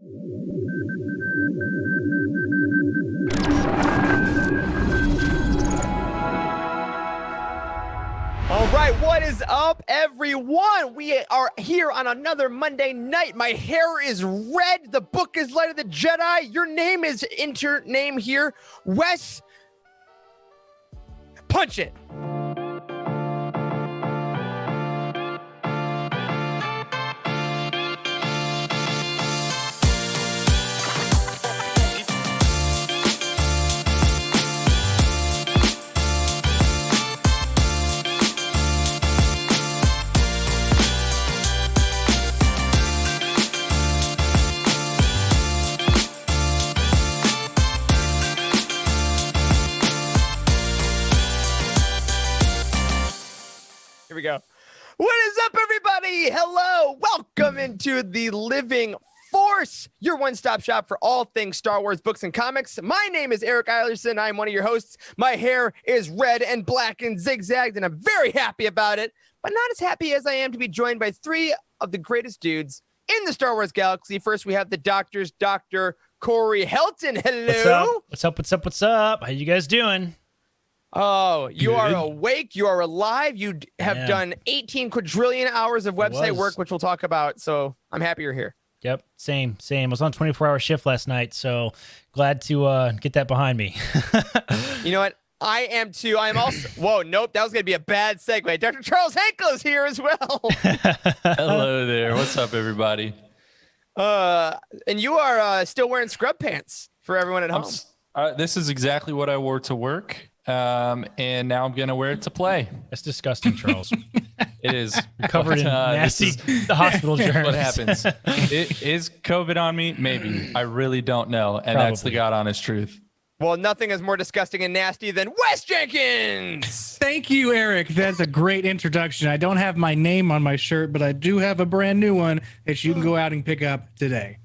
All right, what is up, everyone? We are here on another Monday night. My hair is red. The book is Light of the Jedi. Your name is name here. Wes, punch it. Here we go. What is up, everybody? Hello. Welcome into the Living Force, your one-stop shop for all things Star Wars books and comics. My name is Eric Eilerson. I'm one of your hosts. My hair is red and black and zigzagged, and I'm very happy about it, but not as happy as I am to be joined by three of the greatest dudes in the Star Wars galaxy. First, we have the doctors, Dr. Corey Helton. Hello. What's up? How you guys doing? Oh, you are awake. You are alive. You have done 18 quadrillion hours of website work, which we'll talk about. So I'm happy you're here. Yep, same. I was on a 24-hour shift last night, so glad to get that behind me. You know what? I am too. I'm also. Whoa, nope. That was going to be a bad segue. Dr. Charles Henkel is here as well. Hello there. What's up, everybody? And you are still wearing scrub pants for everyone at home. This is exactly what I wore to work. And now I'm going to wear it to play. That's disgusting, Charles. It is. You're covered in nasty the hospital germs. What happens? Is COVID on me? Maybe. I really don't know. And that's the God honest truth. Well, nothing is more disgusting and nasty than Wes Jenkins. Thank you, Eric. That's a great introduction. I don't have my name on my shirt, but I do have a brand new one that you can go out and pick up today.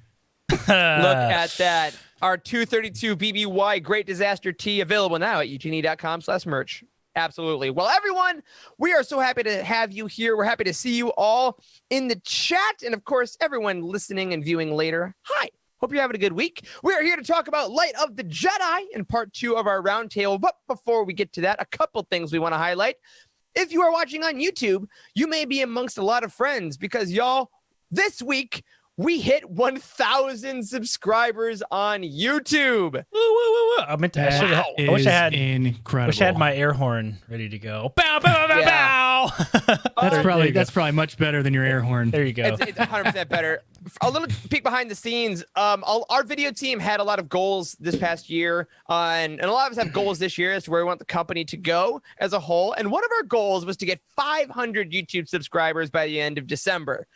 Look at that. Our 232 BBY Great Disaster Tee available now at youtini.com/merch. Absolutely. Well, everyone, we are so happy to have you here. We're happy to see you all in the chat. And of course, everyone listening and viewing later. Hi. Hope you're having a good week. We are here to talk about Light of the Jedi in part 2 of our roundtable. But before we get to that, a couple things we want to highlight. If you are watching on YouTube, you may be amongst a lot of friends because y'all, this week, we hit 1,000 subscribers on YouTube. Woo. I wish I had incredible. Wish I had my air horn ready to go. Bow, bow, bow, bow. That's probably much better than your air horn. There you go. It's 100% better. A little peek behind the scenes. Our video team had a lot of goals this past year, and a lot of us have goals this year as to where we want the company to go as a whole. And one of our goals was to get 500 YouTube subscribers by the end of December.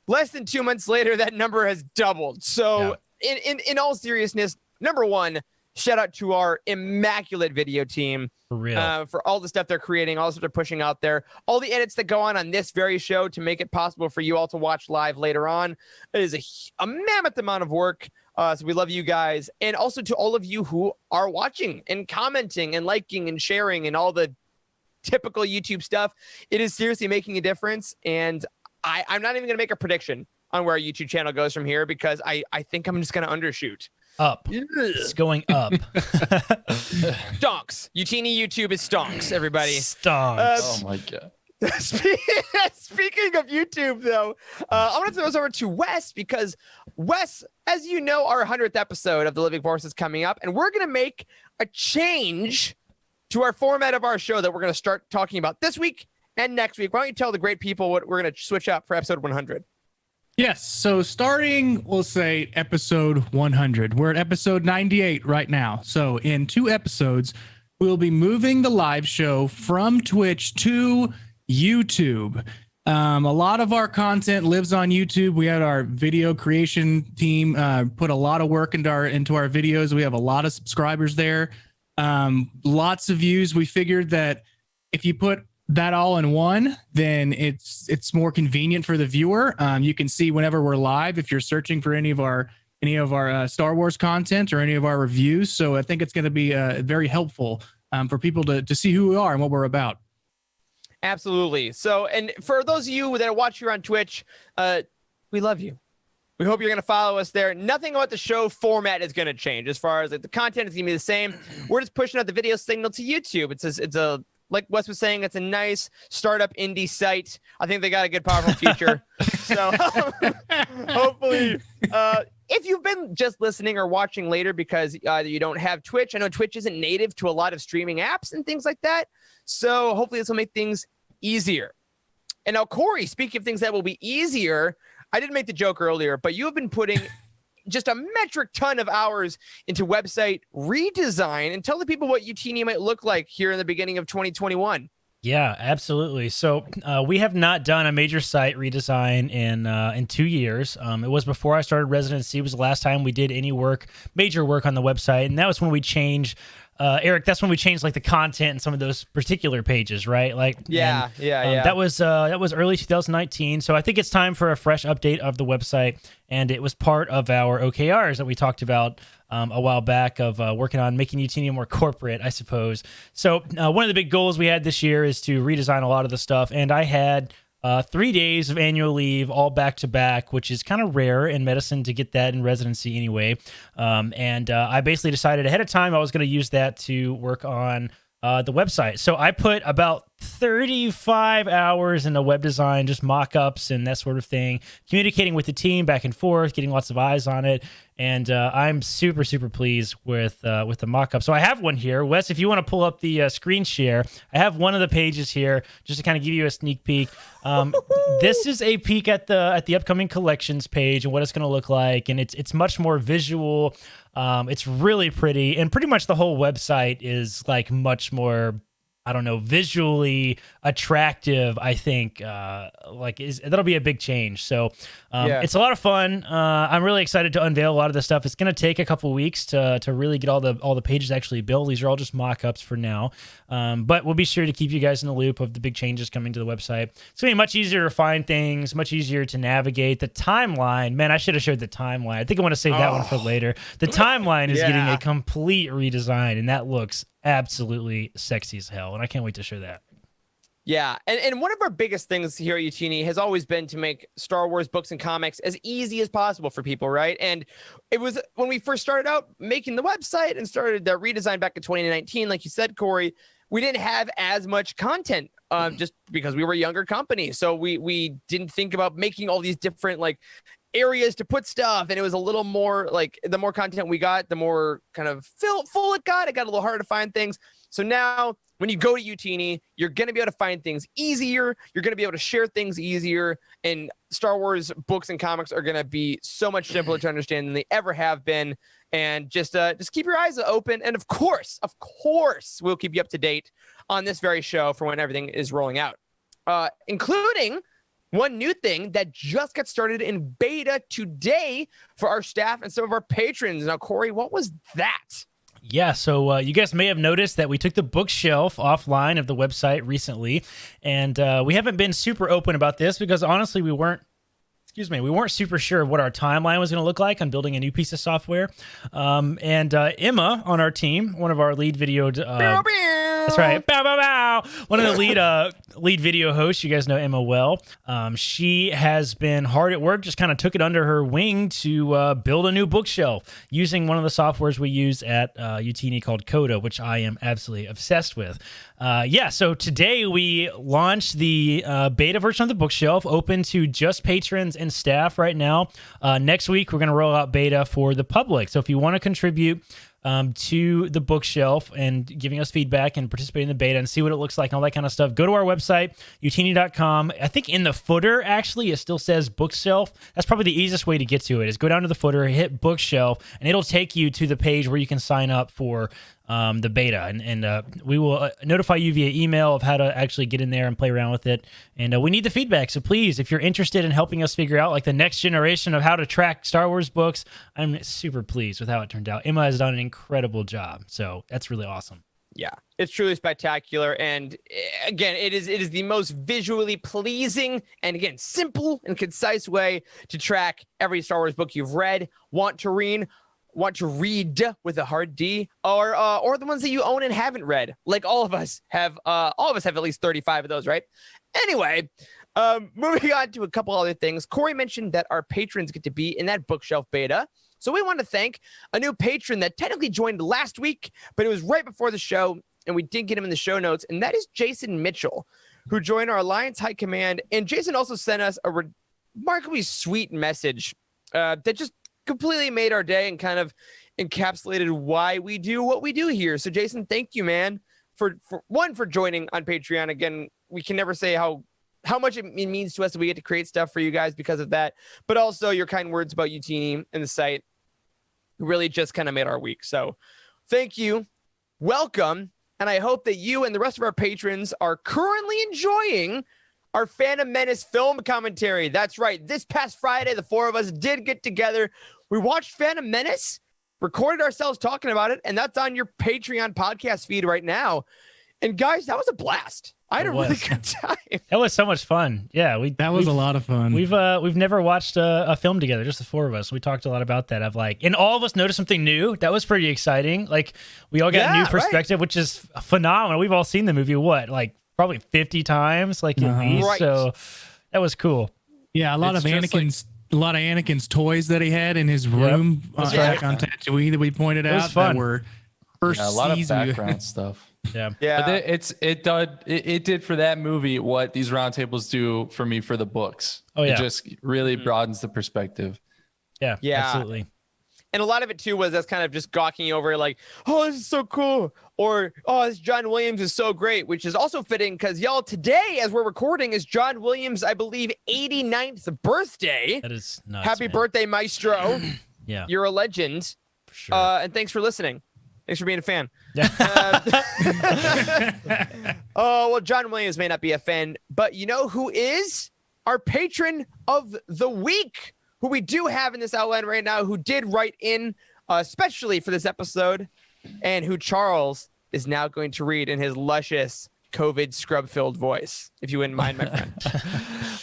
Less than 2 months later, that number has doubled. So in all seriousness, number one, shout out to our immaculate video team For real. For all the stuff they're creating, all the stuff they're pushing out there, all the edits that go on this very show to make it possible for you all to watch live later on. It is a mammoth amount of work. So we love you guys. And also to all of you who are watching and commenting and liking and sharing and all the typical YouTube stuff. It is seriously making a difference. And I'm not even going to make a prediction on where our YouTube channel goes from here because I think I'm just going to undershoot. Up. It's going up. Stonks. Youtini YouTube is stonks, everybody. Stonks. Oh, my God. Speaking of YouTube, though, I want to throw this over to Wes because, Wes, as you know, our 100th episode of The Living Force is coming up, and we're going to make a change to our format of our show that we're going to start talking about this week and next week. Why don't you tell the great people what we're going to switch up for episode 100? Yes. So starting, we'll say episode 100. We're at episode 98 right now. So in 2 episodes, we'll be moving the live show from Twitch to YouTube. A lot of our content lives on YouTube. We had our video creation team put a lot of work into our videos. We have a lot of subscribers there. Lots of views. We figured that if you put that all in one, then it's more convenient for the viewer. You can see whenever we're live if you're searching for any of our Star Wars content or any of our reviews. So I think it's going to be very helpful for people to see who we are and what we're about. Absolutely. So, and for those of you that watch here on Twitch, we love you. We hope you're going to follow us there. Nothing about the show format is going to change as far as like the content is going to be the same. We're just pushing out the video signal to YouTube. It's a like Wes was saying, it's a nice startup indie site. I think they got a good, powerful future. So hopefully, if you've been just listening or watching later because either you don't have Twitch, I know Twitch isn't native to a lot of streaming apps and things like that. So hopefully this will make things easier. And now, Corey, speaking of things that will be easier, I didn't make the joke earlier, but you have been putting just a metric ton of hours into website redesign. And tell the people what Youtini might look like here in the beginning of 2021. Yeah, absolutely. So we have not done a major site redesign in 2 years. It was before I started residency. It was the last time we did any major work on the website, and that was when we changed. Eric, that's when we changed like the content and some of those particular pages, right? Like, yeah. That was early 2019. So I think it's time for a fresh update of the website, and it was part of our OKRs that we talked about a while back of working on making Youtini more corporate, I suppose. So one of the big goals we had this year is to redesign a lot of the stuff, and I had 3 days of annual leave all back to back, which is kind of rare in medicine to get that in residency anyway. And I basically decided ahead of time I was going to use that to work on the website. So I put about 35 hours into web design, just mock-ups and that sort of thing, communicating with the team back and forth, getting lots of eyes on it. And I'm super, super pleased with the mock-up. So I have one here. Wes, if you want to pull up the screen share, I have one of the pages here just to kind of give you a sneak peek. This is a peek at the upcoming collections page and what it's going to look like. And it's much more visual. It's really pretty. And pretty much the whole website is like much more, I don't know, visually attractive, I think. That'll be a big change. So it's a lot of fun. I'm really excited to unveil a lot of this stuff. It's going to take a couple weeks to really get all the pages actually built. These are all just mock-ups for now. But we'll be sure to keep you guys in the loop of the big changes coming to the website. It's going to be much easier to find things, much easier to navigate. The timeline, man, I should have showed the timeline. I think I want to save that one for later. The timeline is getting a complete redesign, and that looks absolutely sexy as hell, and I can't wait to show that. Yeah, and one of our biggest things here at Youtini has always been to make Star Wars books and comics as easy as possible for people, right? And it was when we first started out making the website and started the redesign back in 2019, like you said, Corey, we didn't have as much content just because we were a younger company. So we didn't think about making all these different like areas to put stuff, and it was a little more like the more content we got, the more kind of full it got a little harder to find things. So now when you go to Youtini, you're going to be able to find things easier, you're going to be able to share things easier, and Star Wars books and comics are going to be so much simpler to understand than they ever have been. And just keep your eyes open, and of course we'll keep you up to date on this very show for when everything is rolling out, including one new thing that just got started in beta today for our staff and some of our patrons. Now, Corey, what was that? Yeah, so you guys may have noticed that we took the bookshelf offline of the website recently, and we haven't been super open about this because honestly we weren't super sure of what our timeline was going to look like on building a new piece of software. And Emma on our team, one of our lead video that's right. Bow, bow, bow. One of the lead video hosts. You guys know Emma well. She has been hard at work, just kind of took it under her wing to build a new bookshelf using one of the softwares we use at Youtini called Coda, which I am absolutely obsessed with. So today we launched the beta version of the bookshelf, open to just patrons and staff right now. Next week, we're going to roll out beta for the public. So if you want to contribute to the bookshelf and giving us feedback and participate in the beta and see what it looks like and all that kind of stuff, go to our website, youtini.com. I think in the footer, actually, it still says bookshelf. That's probably the easiest way to get to it, is go down to the footer, hit bookshelf, and it'll take you to the page where you can sign up for the beta. And we will notify you via email of how to actually get in there and play around with it. And we need the feedback. So please, if you're interested in helping us figure out like the next generation of how to track Star Wars books, I'm super pleased with how it turned out. Emma has done an incredible job. So that's really awesome. Yeah, it's truly spectacular. And again, it is the most visually pleasing and again, simple and concise way to track every Star Wars book you've read, want to read with a hard D, or the ones that you own and haven't read. Like all of us have at least 35 of those, right? Anyway, Moving on to a couple other things. Corey mentioned that our patrons get to be in that bookshelf beta. So we want to thank a new patron that technically joined last week, but it was right before the show, and we did get him in the show notes, and that is Jason Mitchell, who joined our Alliance High Command. And Jason also sent us a remarkably sweet message that just completely made our day and kind of encapsulated why we do what we do here. So Jason, thank you, man, for joining on Patreon. Again, we can never say how much it means to us that we get to create stuff for you guys because of that, but also your kind words about Youtini and the site really just kind of made our week. So thank you, welcome, and I hope that you and the rest of our patrons are currently enjoying our Phantom Menace film commentary. That's right. This past Friday, the four of us did get together. We watched Phantom Menace, recorded ourselves talking about it, and that's on your Patreon podcast feed right now. And guys, that was a blast. I had a really good time. That was so much fun. Yeah, that was a lot of fun. We've never watched a film together, just the four of us. We talked a lot about that. And all of us noticed something new. That was pretty exciting. Like we all got a new perspective, which is phenomenal. We've all seen the movie probably 50 times, at least. Right. So that was cool. Yeah, a lot of Anakin's toys that he had in his room on Tatooine that we pointed out. Fun. That were first a lot of background stuff. Yeah. But it did for that movie what these roundtables do for me for the books. Oh yeah. It just really broadens the perspective. Yeah. Absolutely. And a lot of it too was us kind of just gawking over like, oh, this is so cool, or oh, this John Williams is so great, which is also fitting because y'all, today as we're recording is John Williams, I believe, 89th birthday. That is nuts. Happy birthday, Maestro. Yeah, you're a legend. for sure. And thanks for listening. Thanks for being a fan. Yeah. Oh, well, John Williams may not be a fan, but you know who is? Our patron of the week, who we do have in this outline right now, who did write in especially for this episode, and who Charles is now going to read in his luscious COVID scrub-filled voice, if you wouldn't mind, my friend.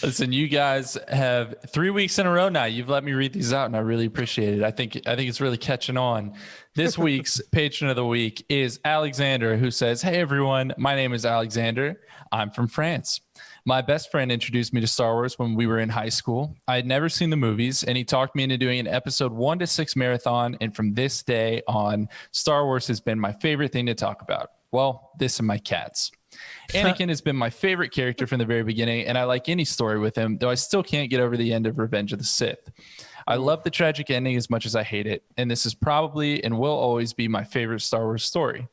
Listen, you guys have 3 weeks in a row now. You've let me read these out, and I really appreciate it. I think it's really catching on. This week's patron of the week is Alexander, who says, "Hey everyone, my name is Alexander. I'm from France. My best friend introduced me to Star Wars when we were in high school. I had never seen the movies, and he talked me into doing an episode 1 to 6 marathon. And from this day on, Star Wars has been my favorite thing to talk about. Well, this and my cats. Anakin has been my favorite character from the very beginning, and I like any story with him, though I still can't get over the end of Revenge of the Sith. I love the tragic ending as much as I hate it, and this is probably and will always be my favorite Star Wars story.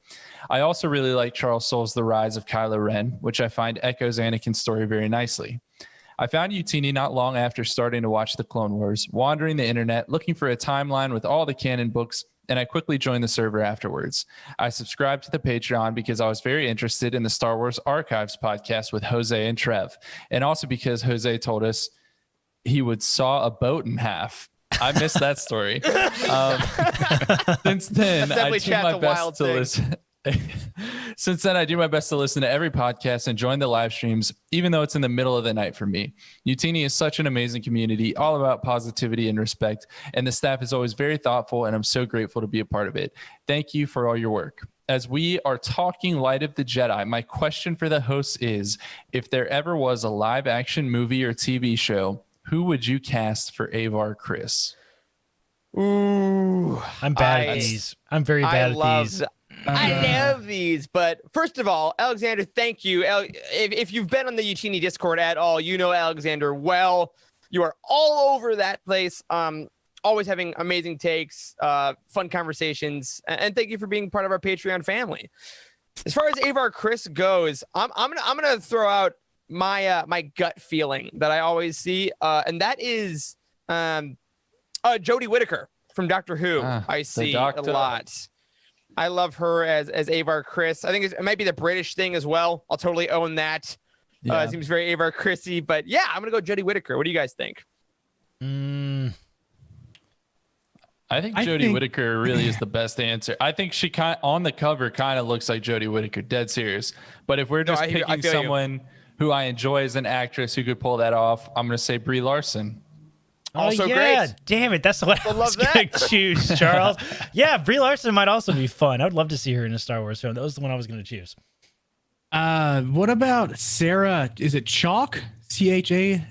I also really like Charles Soule's The Rise of Kylo Ren, which I find echoes Anakin's story very nicely. I found Youtini not long after starting to watch the Clone Wars, wandering the internet, looking for a timeline with all the canon books, and I quickly joined the server afterwards. I subscribed to the Patreon because I was very interested in the Star Wars Archives podcast with Jose and Trev, and also because Jose told us he would saw a boat in half. I missed that story. Since then, I do my best to listen. Since then, I do my best to listen to every podcast and join the live streams, even though it's in the middle of the night for me. Youtini is such an amazing community, all about positivity and respect, and the staff is always very thoughtful, and I'm so grateful to be a part of it. Thank you for all your work. As we are talking Light of the Jedi, my question for the hosts is, if there ever was a live-action movie or TV show, who would you cast for Avar Kriss? Ooh, I'm bad at these. I'm very bad at these. I love these, but first of all, Alexander, thank you. If you've been on the Youtini Discord at all, you know Alexander well. You are all over that place. Always having amazing takes, fun conversations, and thank you for being part of our Patreon family. As far as Avar Kriss goes, I'm gonna throw out my gut feeling that I always see, and that is Jodie Whittaker from Doctor Who. I see a lot. I love her as Avar Kriss. I think it might be the British thing as well. I'll totally own that. Yeah. It seems very Avar Krissy, but yeah, I'm gonna go Jodie Whittaker. What do you guys think? I think Jodie Whittaker really is the best answer. I think she on the cover kind of looks like Jodie Whittaker, dead serious. But if we're just picking someone who I enjoy as an actress who could pull that off, I'm gonna say Brie Larson. Also yeah. great. Damn it. That's what I was going to choose, Charles. Yeah, Brie Larson might also be fun. I would love to see her in a Star Wars film. That was the one I was going to choose. What about Sarah? Is it Chalk? CHALKE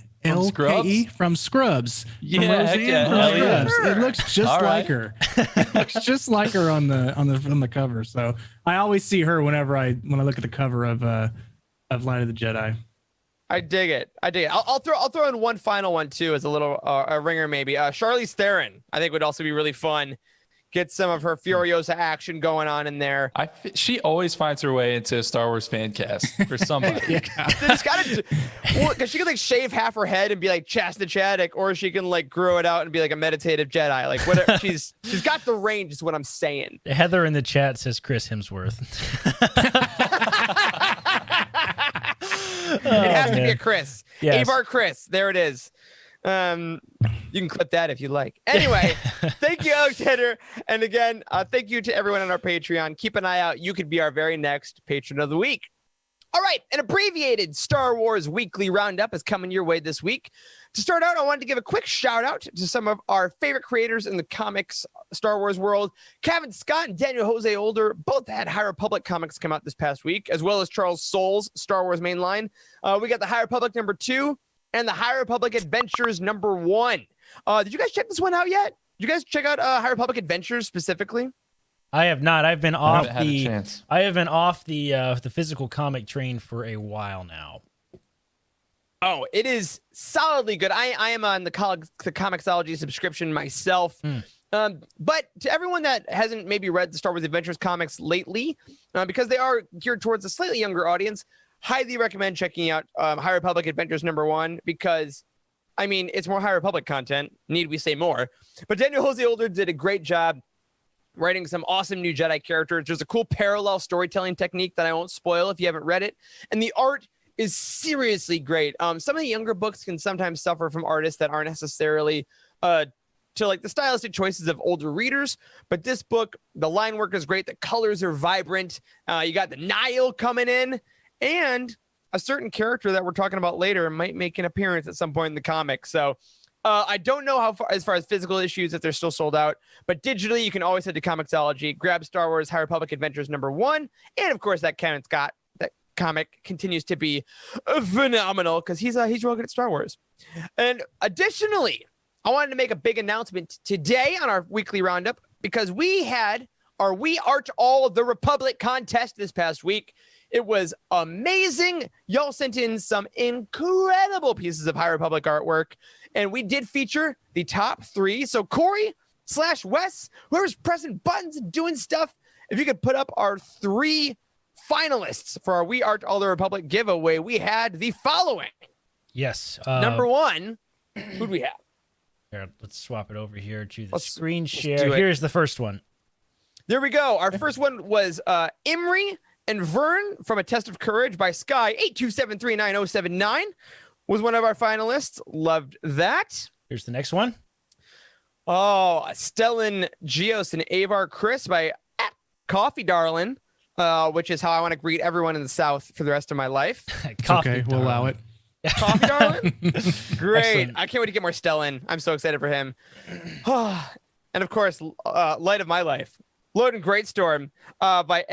from Scrubs. Yeah, from heck Roseanne yeah, from hell yeah. Scrubs. It looks just All like right. her. It looks just like her on the cover. So I always see her when I look at the cover of Light of the Jedi. I dig it. I'll throw in one final one too as a little a ringer maybe. Charlize Theron I think would also be really fun. Get some of her Furiosa action going on in there. She always finds her way into a Star Wars fan cast for somebody. It's gotta, well, cause she can like shave half her head and be like Chasta Chaddock, or she can like grow it out and be like a meditative Jedi. Like whatever. she's got the range is what I'm saying. Heather in the chat says Chris Hemsworth. It has to be a Chris. Yes. Avar Chris. There it is. You can clip that if you like. Anyway, thank you, Alexander. And again, thank you to everyone on our Patreon. Keep an eye out. You could be our very next patron of the week. All right, an abbreviated Star Wars weekly roundup is coming your way this week. To start out, I wanted to give a quick shout out to some of our favorite creators in the comics Star Wars world. Kevin Scott and Daniel Jose Older both had High Republic comics come out this past week, as well as Charles Soule's Star Wars mainline. We got the High Republic #2 and the High Republic Adventures #1. Did you guys check this one out yet? Did you guys check out High Republic Adventures specifically? I have not. I've been I off haven't had a chance. I have been off the physical comic train for a while now. Oh, it is solidly good. I am on the Comixology subscription myself. But to everyone that hasn't maybe read the Star Wars Adventures comics lately, because they are geared towards a slightly younger audience, highly recommend checking out High Republic Adventures #1 because, I mean, it's more High Republic content. Need we say more? But Daniel Jose Older did a great job writing some awesome new Jedi characters. There's a cool parallel storytelling technique that I won't spoil if you haven't read it. And the art is seriously great. Some of the younger books can sometimes suffer from artists that aren't necessarily to like the stylistic choices of older readers. But this book, the line work is great. The colors are vibrant. You got the Nihil coming in, and a certain character that we're talking about later might make an appearance at some point in the comic. So I don't know how far, as far as physical issues, if they're still sold out, but digitally, you can always head to Comixology, grab Star Wars High Republic Adventures #1. And of course, that Kevin Scott, that comic continues to be phenomenal because he's real good at Star Wars. And additionally, I wanted to make a big announcement today on our weekly roundup because we had our We Art All the Republic contest this past week. It was amazing. Y'all sent in some incredible pieces of High Republic artwork, and we did feature the top 3. So Corey/Wes, whoever's pressing buttons and doing stuff, if you could put up our 3 finalists for our We Art All the Republic giveaway, we had the following. Yes. #1, who'd we have? Here, let's swap it over here to the Let's screen do share. it. Here's the first one. There we go. Our first one was Imri and Vern from A Test of Courage by Sky 8273909 was one of our finalists. Loved that. Here's the next one. Oh, Stellan Geos and Avar Chris by Coffee Darlin', which is how I want to greet everyone in the South for the rest of my life. Coffee Okay, we'll allow it. Coffee Darlin'? Great. Excellent. I can't wait to get more Stellan. I'm so excited for him. And of course, Light of My Life, Load and Great Storm by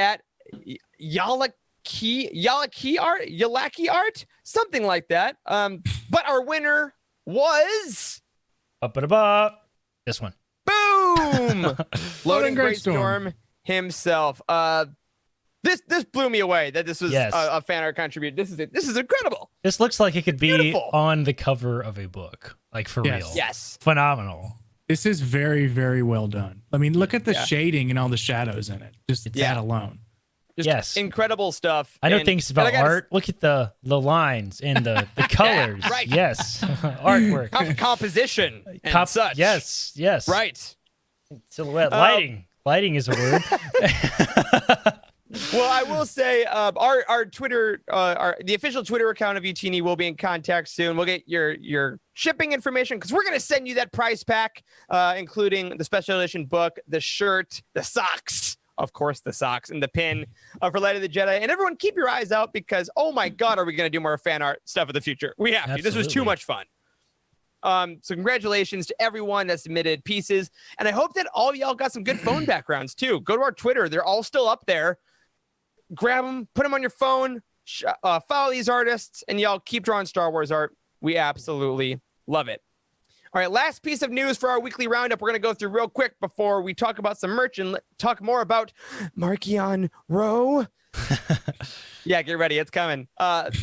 Yalaki Art, something like that. But our winner was this one. boom, Load and Great Storm himself. This blew me away that this was Yes. a fan art contribution. This is incredible. This looks like it could be Beautiful. on the cover of a book, like for Yes. real. Yes. Phenomenal. This is very, very well done. I mean, look at the Yeah. shading and all the shadows in it. Just Yeah. that alone. Just Yes. incredible stuff. I know And- things and I about gotta- art. Look at the lines and the colors. right. Yes. Artwork. composition and such. Yes. Right. Silhouette. Lighting. Lighting is a word. Well, I will say our Twitter, the official Twitter account of Youtini will be in contact soon. We'll get your shipping information because we're going to send you that prize pack, including the special edition book, the shirt, the socks, of course, the socks, and the pin for Light of the Jedi. And everyone, keep your eyes out because, oh my God, are we going to do more fan art stuff in the future? We have to. This was too Absolutely. much fun. So congratulations to everyone that submitted pieces. And I hope that all of y'all got some good phone backgrounds too. Go to our Twitter. They're all still up there. Grab them, put them on your phone, Follow these artists, and y'all keep drawing Star Wars art. We absolutely love it. All right, last piece of news for our weekly roundup we're going to go through real quick before we talk about some merch and talk more about Marchion Ro. Yeah, get ready. It's coming.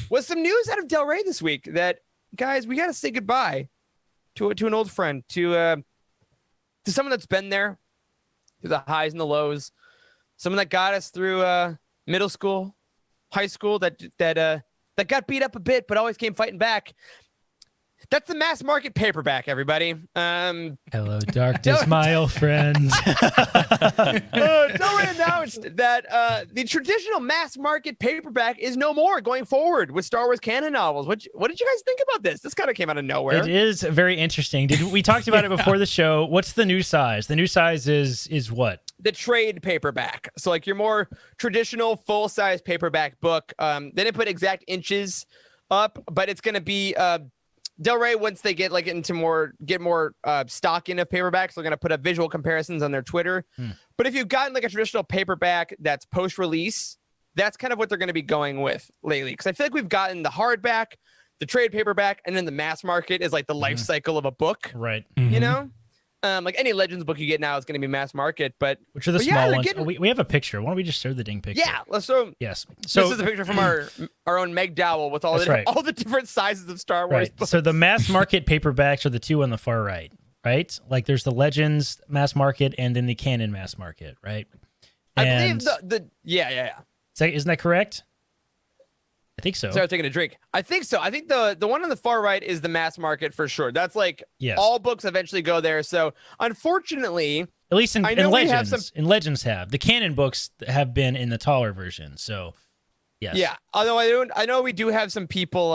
With some news out of Del Rey this week that, guys, we got to say goodbye to an old friend, to someone that's been there through the highs and the lows, someone that got us through middle school, high school, that got beat up a bit but always came fighting back. That's the mass market paperback, everybody. Hello, darkness, my old friends. Del Rey announced that the traditional mass market paperback is no more going forward with Star Wars canon novels. What did you guys think about this? This kind of came out of nowhere. It is very interesting. We talked about it before the show. What's the new size? The new size is what? The trade paperback. So like your more traditional full-size paperback book. They didn't put exact inches up, but it's going to be Del Rey, once they get more stock in of paperbacks, they're going to put up visual comparisons on their Twitter. But if you've gotten like a traditional paperback that's post-release, that's kind of what they're going to be going with lately. Because I feel like we've gotten the hardback, the trade paperback, and then the mass market is like the life cycle of a book. Right. You know? Like any Legends book you get now is going to be mass market, which are the small ones. We have a picture. Why don't we just show the ding picture? Yeah, let's show. Yes. So this is a picture from our own Meg Dowell with all the different sizes of Star Wars books. So the mass market paperbacks are the two on the far right, right? Like there's the Legends mass market and then the canon mass market, right? I believe yeah. Isn't that correct? I think so. Sorry, taking a drink. I think so. I think the one on the far right is the mass market for sure. That's like all books eventually go there. So unfortunately, at least in Legends have the canon books have been in the taller version. So yes. Yeah. Although I know we do have some people.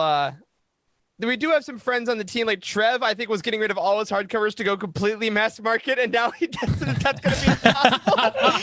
We do have some friends on the team, like Trev, I think was getting rid of all his hardcovers to go completely mass market, and now that's going to be impossible.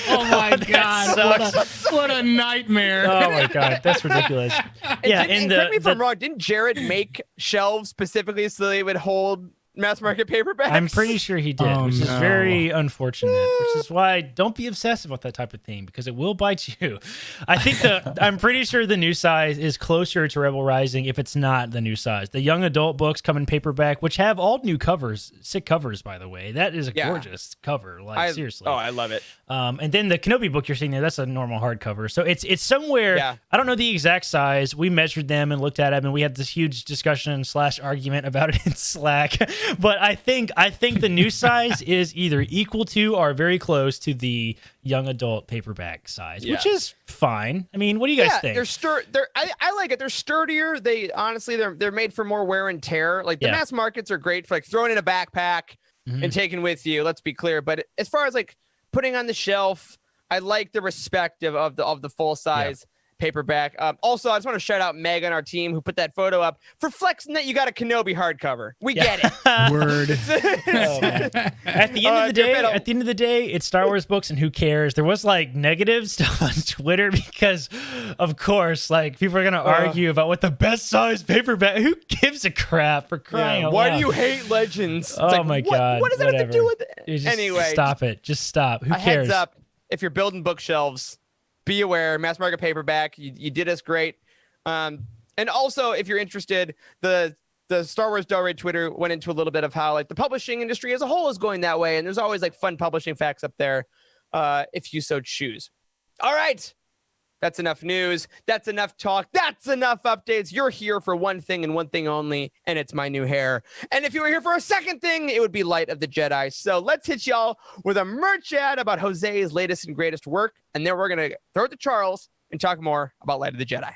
Oh my God. What a nightmare. Oh my God. That's ridiculous. And correct me if I'm wrong, didn't Jared make shelves specifically so they would hold mass market paperbacks? I'm pretty sure he did, which is very unfortunate, which is why don't be obsessive with that type of thing because it will bite you. I think I'm pretty sure the new size is closer to Rebel Rising if it's not the new size. The young adult books come in paperback, which have all new covers, sick covers, by the way. That is a gorgeous cover. Seriously. Oh, I love it. And then the Kenobi book you're seeing there, that's a normal hardcover. So it's somewhere, I don't know the exact size. We measured them and looked at them, and we had this huge discussion / argument about it in Slack. But I think the new size is either equal to or very close to the young adult paperback size, which is fine. I mean, what do you guys think? I like it. They're sturdier. They're made for more wear and tear. Like the mass markets are great for like throwing in a backpack and taking with you. Let's be clear. But as far as like putting on the shelf, I like the respect of the full size paperback. Also, I just want to shout out Meg on our team who put that photo up for flexing that you got a Kenobi hardcover. We get it. Word. At the end of the day, it's Star Wars books, and who cares? There was like negative stuff on Twitter because, of course, like people are gonna argue about what the best size paperback. Who gives a crap for crying out loud? Why do you hate Legends? Oh my God! What does that have to do with it? Anyway, stop it. Just stop. Who cares? Heads up, if you're building bookshelves, be aware, mass market paperback, you did us great. And also, if you're interested, the Star Wars Del Rey Twitter went into a little bit of how like the publishing industry as a whole is going that way. And there's always like fun publishing facts up there if you so choose. All right. That's enough news. That's enough talk. That's enough updates. You're here for one thing and one thing only, and it's my new hair. And if you were here for a second thing, it would be Light of the Jedi. So let's hit y'all with a merch ad about Jose's latest and greatest work, and then we're going to throw it to Charles and talk more about Light of the Jedi.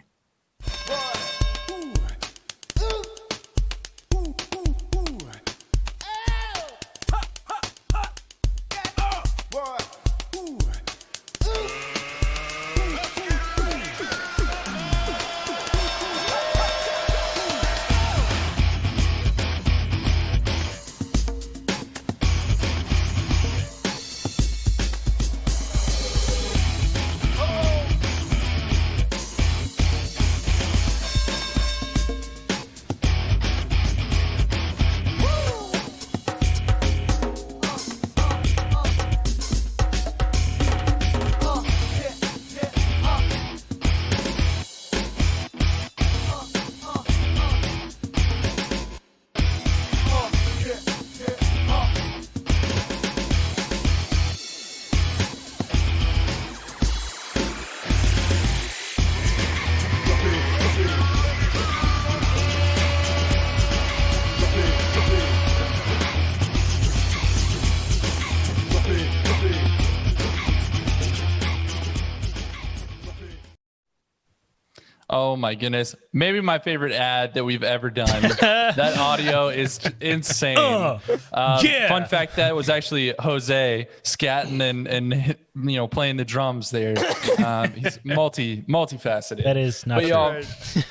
Oh my goodness. Maybe my favorite ad that we've ever done. That audio is insane. Yeah. Fun fact, that was actually Jose scatting and playing the drums there. He's multifaceted. That is not But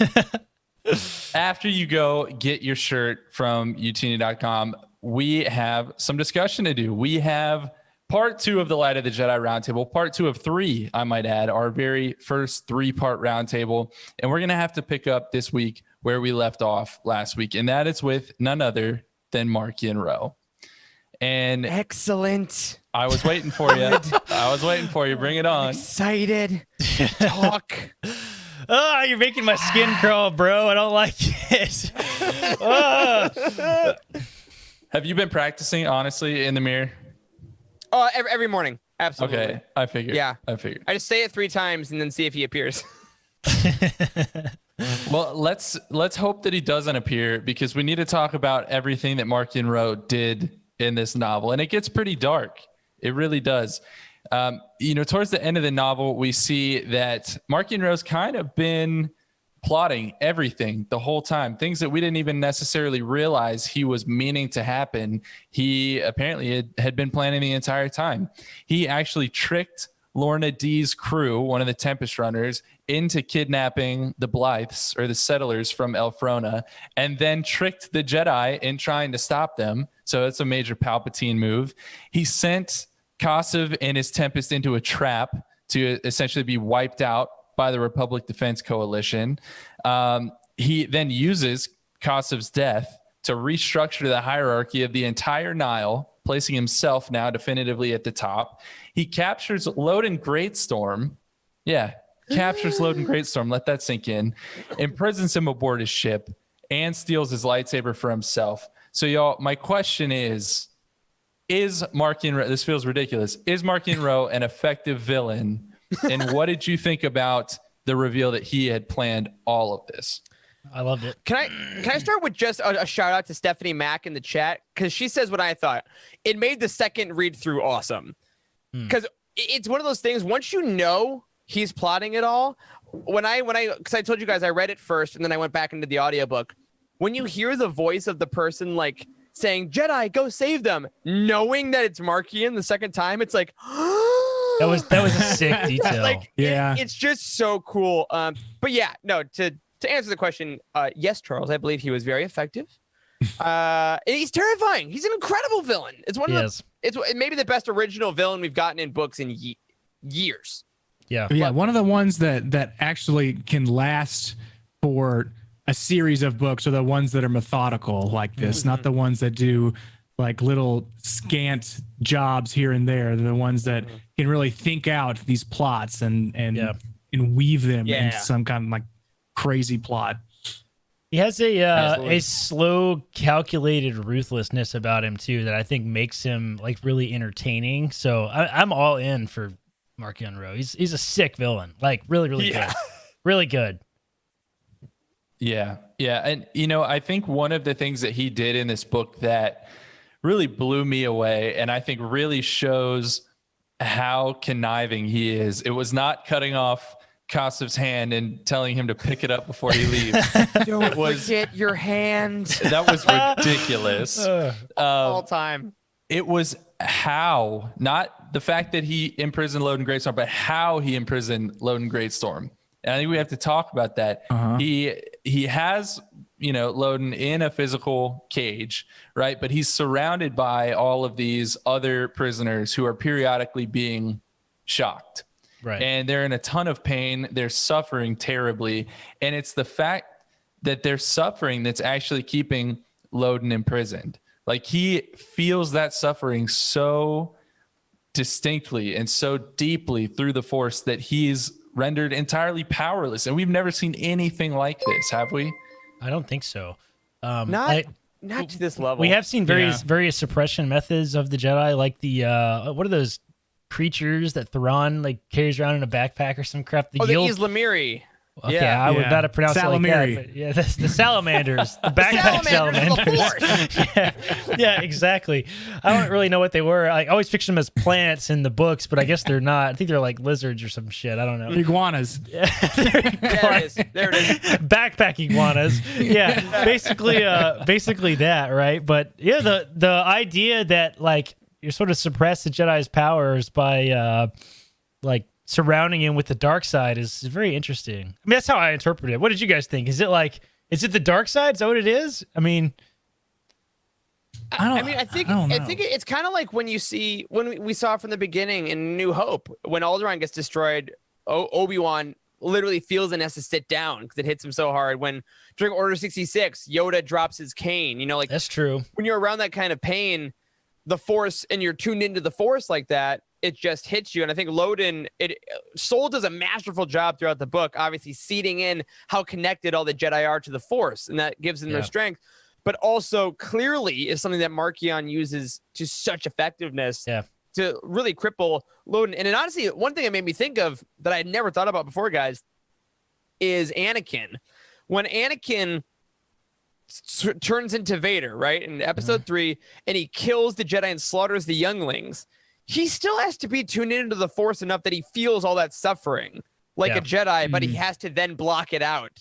true. y'all, after you go get your shirt from Youtini.com, we have some discussion to do. We have part 2 of the Light of the Jedi Roundtable, part 2 of 3, I might add, our very first 3-part roundtable. And we're going to have to pick up this week where we left off last week. And that is with none other than Marchion Ro. And Excellent. I was waiting for you. I was waiting for you. Bring it on. Excited. Talk. Oh, you're making my skin crawl, bro. I don't like it. Oh. Have you been practicing, honestly, in the mirror? Every morning. Absolutely. Okay, I figured. Yeah. I figured. I just say it 3 times and then see if he appears. Well, let's hope that he doesn't appear, because we need to talk about everything that Marchion Ro did in this novel, and it gets pretty dark. It really does. Towards the end of the novel, we see that Marchion Ro's kind of been plotting everything the whole time, things that we didn't even necessarily realize he was meaning to happen. He apparently had been planning the entire time. He actually tricked Lorna D's crew, one of the Tempest Runners, into kidnapping the Blythes, or the settlers, from Elfrona, and then tricked the Jedi in trying to stop them. So it's a major Palpatine move. He sent Kassav and his Tempest into a trap to essentially be wiped out by the Republic Defense Coalition. He then uses Kassav's death to restructure the hierarchy of the entire Nile, placing himself now definitively at the top. He captures Loden Greatstorm. Yeah, captures Loden Greatstorm. Let that sink in. Imprisons him aboard his ship and steals his lightsaber for himself. So, y'all, my question is Marchion Ro, this feels ridiculous, is Marchion Ro an effective villain? And what did you think about the reveal that he had planned all of this? I loved it. Can I start with just a shout out to Stephanie Mack in the chat, because she says what I thought. It made the second read through awesome, because it's one of those things. Once you know he's plotting it all, because I told you guys I read it first and then I went back into the audiobook. When you hear the voice of the person like saying Jedi, go save them, knowing that it's Marchion the second time, it's like. That was a sick detail. It's just so cool. But yeah, no, to answer the question, yes, Charles, I believe he was very effective. He's terrifying. He's an incredible villain. It's one of it's maybe the best original villain we've gotten in books in years. Yeah. Yeah, one of the ones that actually can last for a series of books are the ones that are methodical like this, not the ones that do like little scant jobs here and there. They're the ones that can really think out these plots and weave them into some kind of like crazy plot. He has a slow, calculated ruthlessness about him too that I think makes him like really entertaining. So I'm all in for Marchion Ro. He's a sick villain, like really good, really good. Yeah, and I think one of the things that he did in this book that really blew me away, and I think really shows how conniving he is. It was not cutting off Kassav's hand and telling him to pick it up before he leaves. Don't forget your hand. That was ridiculous. All time. It was how, not the fact that he imprisoned Loden Greatstorm, but how he imprisoned Loden Greatstorm. And I think we have to talk about that. He has, Loden in a physical cage, right? But he's surrounded by all of these other prisoners who are periodically being shocked. Right. And they're in a ton of pain. They're suffering terribly. And it's the fact that they're suffering that's actually keeping Loden imprisoned. Like, he feels that suffering so distinctly and so deeply through the Force that he's rendered entirely powerless. And we've never seen anything like this, have we? I don't think so. Not to this level. We have seen various suppression methods of the Jedi, like the what are those creatures that Theron like carries around in a backpack or some crap? The Islamiri. Okay, Yeah. I would Yeah. not have pronounced it like that. Salamiri. But yeah, the salamanders, the backpack salamanders of salamanders. yeah, exactly. I don't really know what they were. I always picture them as plants in the books, but I guess they're not. I think they're like lizards or some shit. I don't know. Iguanas. There it is. There it is. Backpack iguanas. Yeah, basically that, right? But yeah, the idea that like you're sort of suppress the Jedi's powers by like surrounding him with the dark side is very interesting. I mean, that's how I interpret it. What did you guys think? Is it the dark side? Is that what it is? I mean, I think it's kind of like when we saw from the beginning in New Hope when Alderaan gets destroyed, Obi-Wan literally feels and has to sit down because it hits him so hard. When during Order 66, Yoda drops his cane. You know, like that's true. When you're around that kind of pain, the Force and you're tuned into the Force like that, it just hits you. And I think Soule does a masterful job throughout the book, obviously seeding in how connected all the Jedi are to the Force, and that gives them their strength. But also clearly is something that Marchion uses to such effectiveness to really cripple Loden. And honestly, one thing it made me think of that I had never thought about before, guys, is Anakin. When Anakin turns into Vader, right, in episode 3, and he kills the Jedi and slaughters the younglings, he still has to be tuned into the Force enough that he feels all that suffering like a Jedi, but he has to then block it out,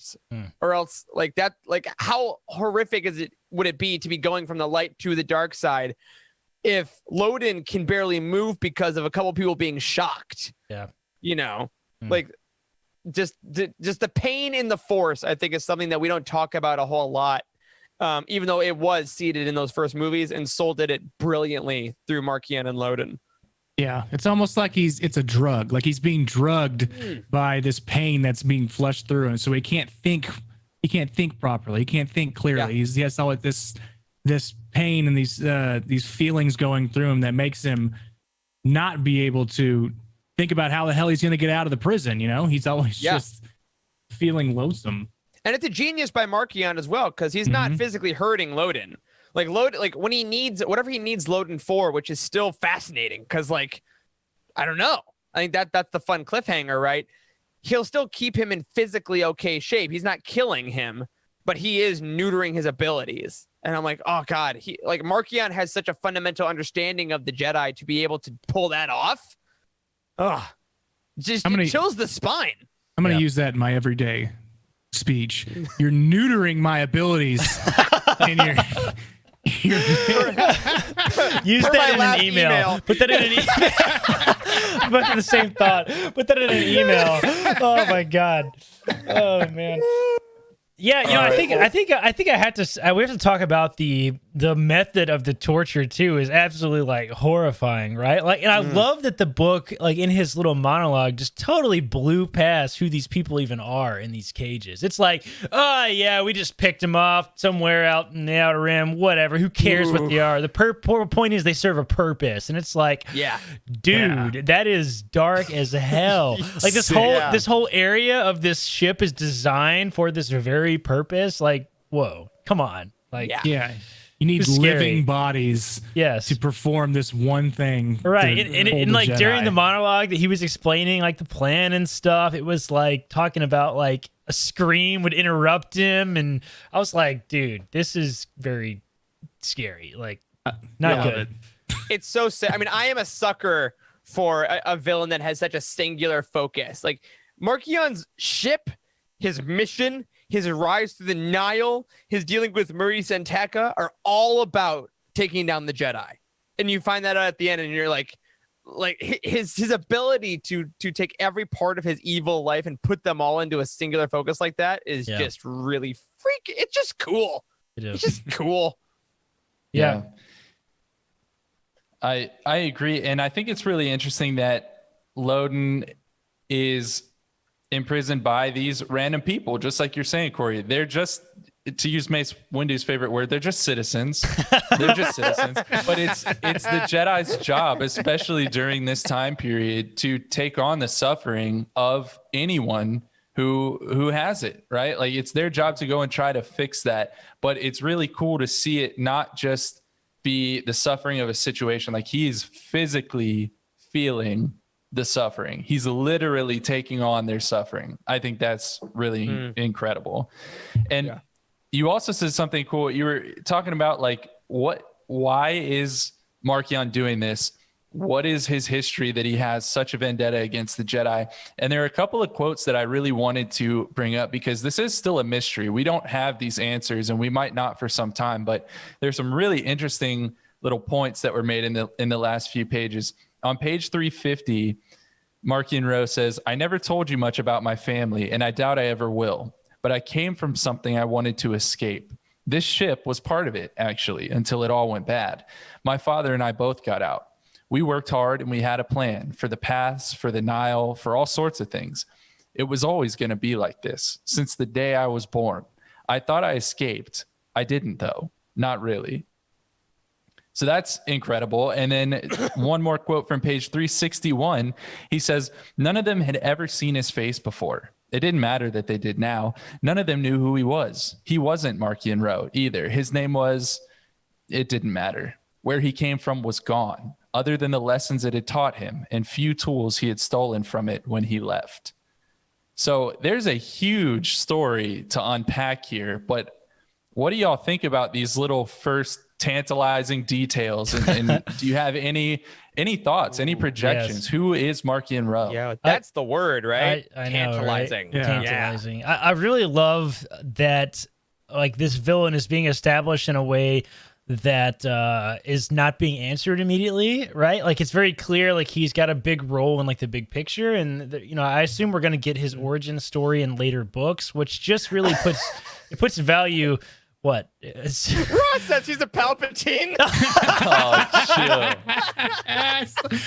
or else like that. Like how horrific would it be to be going from the light to the dark side if Loden can barely move because of a couple people being shocked? Yeah, you know, like just the pain in the Force, I think, is something that we don't talk about a whole lot. Even though it was seeded in those first movies, and Soule did it brilliantly through Marchion and Loden. Yeah, it's almost like it's a drug. Like he's being drugged by this pain that's being flushed through him, so he can't think. He can't think properly. He can't think clearly. He has all this pain and these feelings going through him that makes him not be able to think about how the hell he's going to get out of the prison. You know, he's always just feeling loathsome. And it's a genius by Marchion as well, because he's not physically hurting Loden. Like when he needs whatever he needs Loden for, which is still fascinating, because like I don't know. I think that's the fun cliffhanger, right? He'll still keep him in physically okay shape. He's not killing him, but he is neutering his abilities. And I'm like, oh God, Marchion has such a fundamental understanding of the Jedi to be able to pull that off. Ugh. It chills the spine. I'm gonna use that in my everyday speech. You're neutering my abilities in your use that in an email. Put that in an email. But the same thought. Put that in an email. Oh my God. Oh man. Yeah, you know, I think I had to. We have to talk about the method of the torture too. Is absolutely like horrifying, right? Like, and I love that the book, like in his little monologue, just totally blew past who these people even are in these cages. It's like, oh yeah, we just picked them off somewhere out in the Outer Rim, whatever. Who cares what they are? The point is they serve a purpose, and it's like, dude, that is dark as hell. Like this whole area of this ship is designed for this very purpose. Like, whoa, come on. Like, you need living bodies to perform this one thing, right? And like Jedi. During the monologue that he was explaining like the plan and stuff, it was like talking about like a scream would interrupt him, and I was like, dude, this is very scary. Like, not good. It's so sad. I mean, I am a sucker for a villain that has such a singular focus. Like Marchion's ship, his mission, his rise through the Nile, his dealing with Murray Santaka are all about taking down the Jedi. And you find that out at the end, and you're like his ability to take every part of his evil life and put them all into a singular focus like that is just really freaking. It's just cool. It's just cool. Yeah. I agree. And I think it's really interesting that Loden is imprisoned by these random people, just like you're saying, Corey. They're just, to use Mace Windu's favorite word, they're just citizens. They're just citizens. But it's the Jedi's job, especially during this time period, to take on the suffering of anyone who has it, right? Like it's their job to go and try to fix that. But it's really cool to see it not just be the suffering of a situation. Like he's physically feeling the suffering. He's literally taking on their suffering. I think that's really incredible. And you also said something cool. You were talking about like why is Marchion doing this? What is his history that he has such a vendetta against the Jedi? And there are a couple of quotes that I really wanted to bring up because this is still a mystery. We don't have these answers, and we might not for some time, but there's some really interesting little points that were made in the last few pages. On page 350, Marchion Ro says, "I never told you much about my family, and I doubt I ever will, but I came from something I wanted to escape. This ship was part of it, actually, until it all went bad. My father and I both got out. We worked hard and we had a plan for the paths, for the Nile, for all sorts of things. It was always going to be like this since the day I was born. I thought I escaped. I didn't, though. Not really." So that's incredible. And then one more quote from page 361. He says, "None of them had ever seen his face before. It didn't matter that they did now. None of them knew who he was. He wasn't Marchion Ro either. His name was, it didn't matter. Where he came from was gone, other than the lessons it had taught him and few tools he had stolen from it when he left." So there's a huge story to unpack here, but what do y'all think about these little first tantalizing details? And do you have any thoughts, any projections? Yes. Who is Marchion Ro? Yeah, that's the word, right? I know, Tantalizing. right? Yeah. Tantalizing. I really love that, like, this villain is being established in a way that is not being answered immediately, right? Like, it's very clear, like, he's got a big role in, like, the big picture, and I assume we're going to get his origin story in later books, which just really puts value. What? Ross says he's a Palpatine. Oh, chill.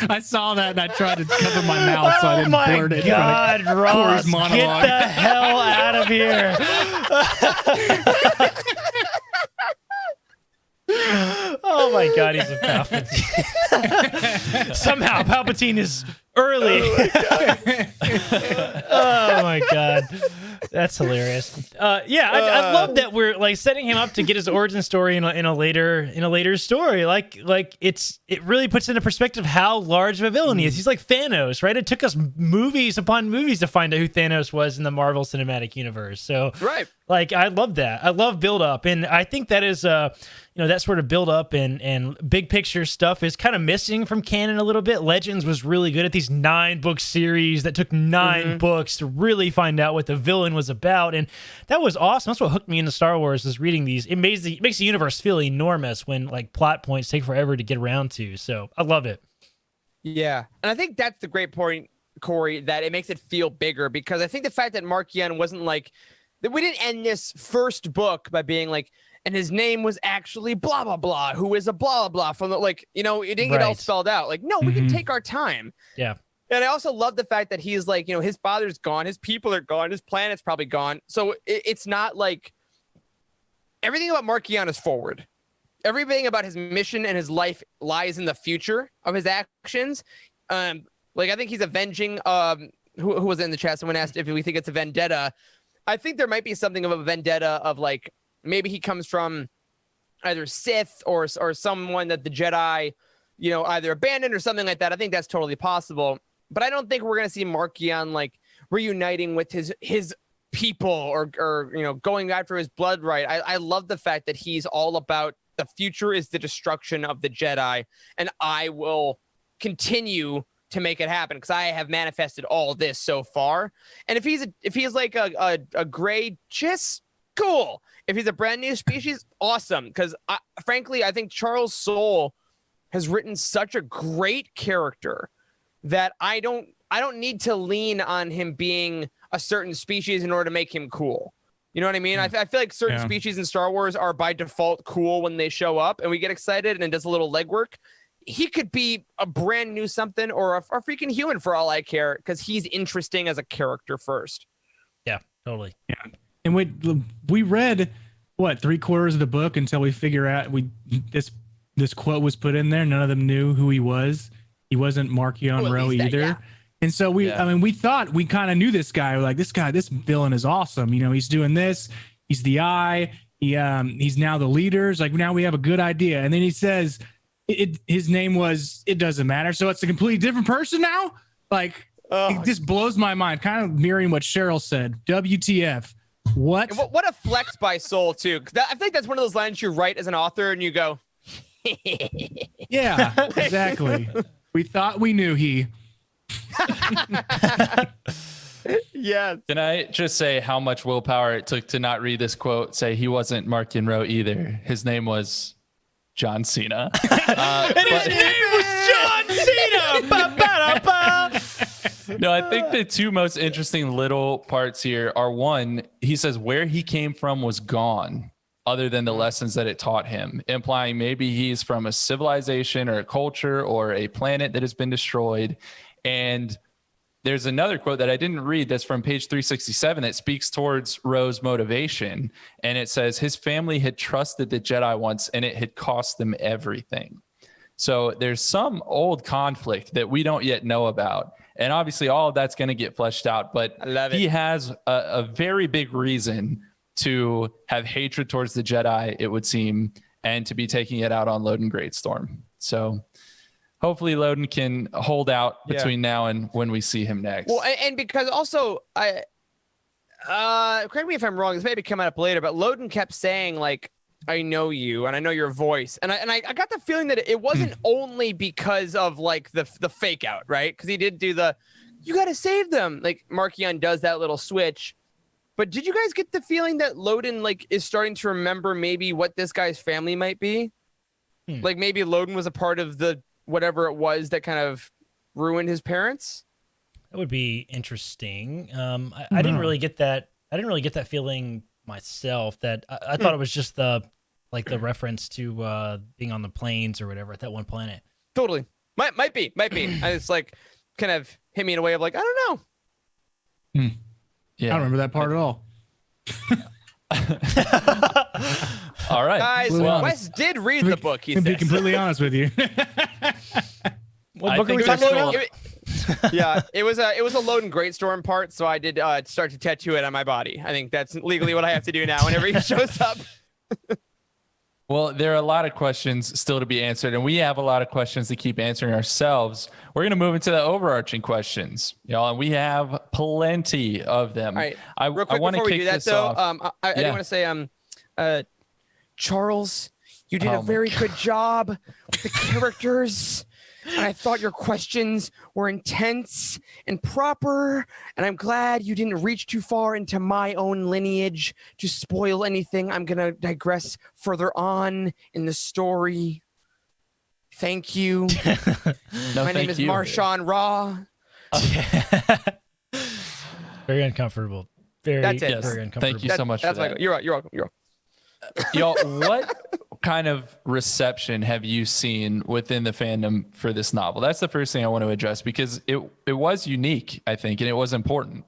I saw that and I tried to cover my mouth so I didn't blurt it. Oh my God, Ross, get monologue. the hell out of here. Oh my God, he's a Palpatine. Somehow Palpatine is early. Oh my God. That's hilarious. I love that we're like setting him up to get his origin story in a later story. Like it really puts into perspective how large of a villain he is. He's like Thanos, right? It took us movies upon movies to find out who Thanos was in the Marvel Cinematic Universe. So Right. Like, I love that. I love build up, and I think that is that sort of build up and big picture stuff is kind of missing from canon a little bit. Legends was really good at these 9-book series that took 9 books to really find out what the villain was about, and that was awesome. That's what hooked me into Star Wars, is reading these. It makes the universe feel enormous when like plot points take forever to get around to. So I love it. Yeah, and I think that's the great point, Corey, that it makes it feel bigger, because I think the fact that Marchion wasn't like that, we didn't end this first book by being like, and his name was actually blah blah blah, who is a blah blah blah from the, like, it didn't get all spelled out. Like, no, we can take our time. Yeah. And I also love the fact that he's like, his father's gone, his people are gone, his planet's probably gone. So it's not like everything about Marchion is forward. Everything about his mission and his life lies in the future of his actions. Like, I think he's avenging. Who was in the chat? Someone asked if we think it's a vendetta. I think there might be something of a vendetta of like, maybe he comes from either Sith or someone that the Jedi, either abandoned or something like that. I think that's totally possible. But I don't think we're gonna see Marchion like reuniting with his people or going after his blood right. I love the fact that he's all about the future is the destruction of the Jedi, and I will continue to make it happen because I have manifested all this so far. And if he's like a gray, just cool. If he's a brand new species, awesome. Because frankly, I think Charles Soule has written such a great character that I don't need to lean on him being a certain species in order to make him cool. You know what I mean? I feel like certain species in Star Wars are by default cool when they show up and we get excited and it does a little legwork. He could be a brand new something or a freaking human for all I care, because he's interesting as a character first. Yeah, totally. Yeah. And we read, 3/4 of the book until we figure out this quote was put in there. None of them knew who he was. He wasn't Marchion Ro either. Yeah. And so we thought we kind of knew this guy. We're like, this villain is awesome. He's doing this. He's the eye. He's now the leaders. Like, now we have a good idea. And then he says, his name was, it doesn't matter. So it's a completely different person now. Like, Oh. it just blows my mind. Kind of mirroring what Cheryl said. WTF? What? And what a flex by Soule too. 'Cause I think that's one of those lines you write as an author and you go, Yeah, exactly. We thought we knew he. yes. Can I just say how much willpower it took to not read this quote? Say he wasn't Marchion Ro either. His name was John Cena. And his name was John Cena. Ba-ba-da-ba. No, I think the two most interesting little parts here are one, he says where he came from was gone, other than the lessons that it taught him, implying maybe he's from a civilization or a culture or a planet that has been destroyed. And there's another quote that I didn't read that's from page 367 that speaks towards Ro's motivation. And it says his family had trusted the Jedi once and it had cost them everything. So there's some old conflict that we don't yet know about. And obviously all of that's going to get fleshed out, but he has a very big reason to have hatred towards the Jedi, it would seem, and to be taking it out on Loden Greatstorm. So hopefully Loden can hold out between now and when we see him next. Well, and because also correct me if I'm wrong, this may be coming up later, but Loden kept saying like, I know you and I know your voice. And I got the feeling that it wasn't only because of like the fake out, right? Because he did do you got to save them. Like Marchion does that little switch. But did you guys get the feeling that Loden like is starting to remember maybe what this guy's family might be? Like maybe Loden was a part of the whatever it was that kind of ruined his parents? That would be interesting. I didn't really get that. I didn't really get that feeling myself. That I thought it was just the reference to being on the plains or whatever at that one planet. Totally. Might be. And it's like kind of hit me in a way of like, I don't know. Yeah. I don't remember that part at all. All right. Guys, Well, Wes did read the book, he To be says. completely honest with you. What I book are we think talking there's about? Yeah, it was a Loden Greatstorm part, so I did start to tattoo it on my body. I think that's legally what I have to do now whenever he shows up. Well, there are a lot of questions still to be answered, and we have a lot of questions to keep answering ourselves. We're going to move into the overarching questions, y'all, and we have plenty of them. All right. I Real quick want to before we kick do that, this though, off. I do want to say, Charles, you did a very good job with the characters. And I thought your questions were intense and proper. And I'm glad you didn't reach too far into my own lineage to spoil anything. I'm going to digress further on in the story. Thank you. No, My name thank is you. Marchion Ro. Very uncomfortable. Very, That's it. Yes. very uncomfortable. Thank you so much for That's my that. You're right. You're welcome. You're welcome. Y'all, what kind of reception have you seen within the fandom for this novel? That's the first thing I want to address because it was unique, I think, and it was important.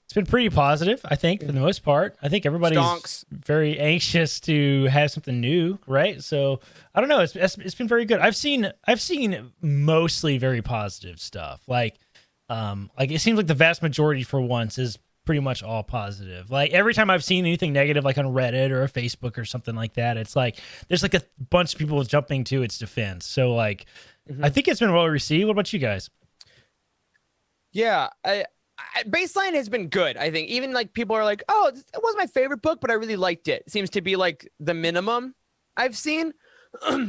It's been pretty positive, I think, for the most part. I think everybody's Stonks. very anxious to have something new, right? So I don't know. It's been very good. I've seen mostly very positive stuff. Like it seems like the vast majority for once is pretty much all positive. Like every time I've seen anything negative, like on Reddit or Facebook or something like that, it's like there's like a bunch of people jumping to its defense. So like, I think it's been well received. What about you guys? Yeah, Baseline has been good. I think even like people are like, oh, it wasn't my favorite book, but I really liked it. It seems to be like the minimum I've seen,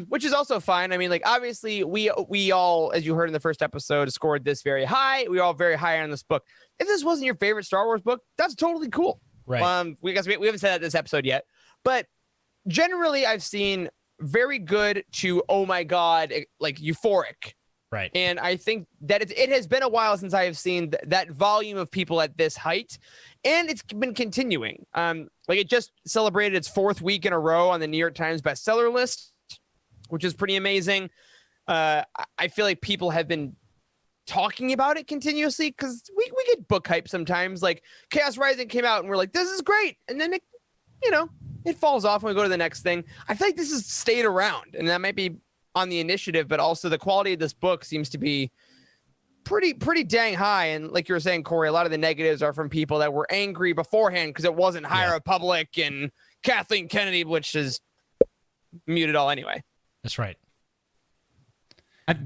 which is also fine. I mean, like obviously we all, as you heard in the first episode, scored this very high. We all very high on this book. If this wasn't your favorite Star Wars book, that's totally cool. Right. We haven't said that this episode yet, but generally I've seen very good to oh my god, like euphoric. Right. And I think that it has been a while since I have seen that volume of people at this height, and it's been continuing. Like it just celebrated its 4th week in a row on the New York Times bestseller list, which is pretty amazing. I feel like people have been talking about it continuously because we get book hype sometimes. Like Chaos Rising came out and we're like, this is great, and then it falls off when we go to the next thing. I feel like this has stayed around, and that might be on the initiative, but also the quality of this book seems to be pretty dang high. And like you were saying, Corey, a lot of the negatives are from people that were angry beforehand because it wasn't High Republic and Kathleen Kennedy, which is muted all anyway. That's right.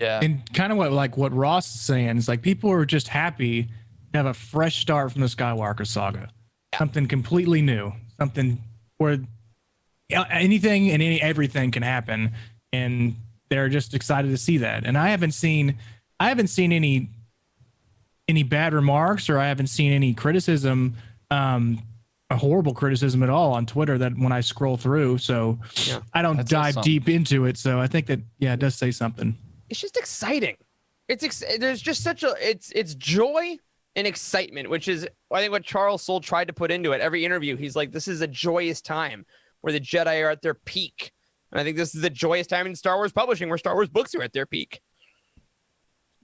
Yeah. And kind of what Ross is saying is like people are just happy to have a fresh start from the Skywalker saga, something completely new, something where anything and everything can happen, and they're just excited to see that. And I haven't seen any bad remarks, or I haven't seen any criticism, a horrible criticism at all on Twitter that when I scroll through. So I don't dive deep into it. So I think that, it does say something. It's just exciting. There's just such it's joy and excitement, which is, I think, what Charles Soule tried to put into it. Every interview, he's like, this is a joyous time where the Jedi are at their peak. And I think this is a joyous time in Star Wars publishing where Star Wars books are at their peak.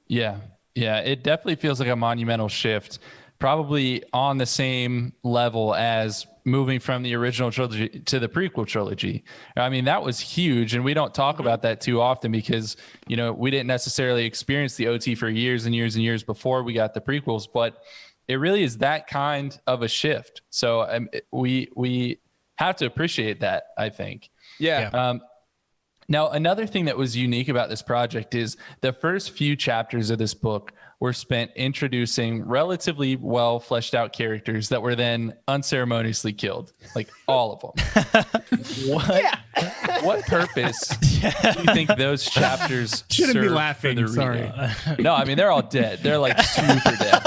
Yeah. Yeah. It definitely feels like a monumental shift, probably on the same level as moving from the original trilogy to the prequel trilogy. I mean, that was huge. And we don't talk about that too often because, we didn't necessarily experience the OT for years and years and years before we got the prequels, but it really is that kind of a shift. So we have to appreciate that, I think. Yeah. Now, another thing that was unique about this project is the first few chapters of this book were spent introducing relatively well fleshed out characters that were then unceremoniously killed, like all of them. What purpose do you think those chapters shouldn't be serve laughing? for the Sorry. reader? No, I mean, they're all dead. They're like super dead.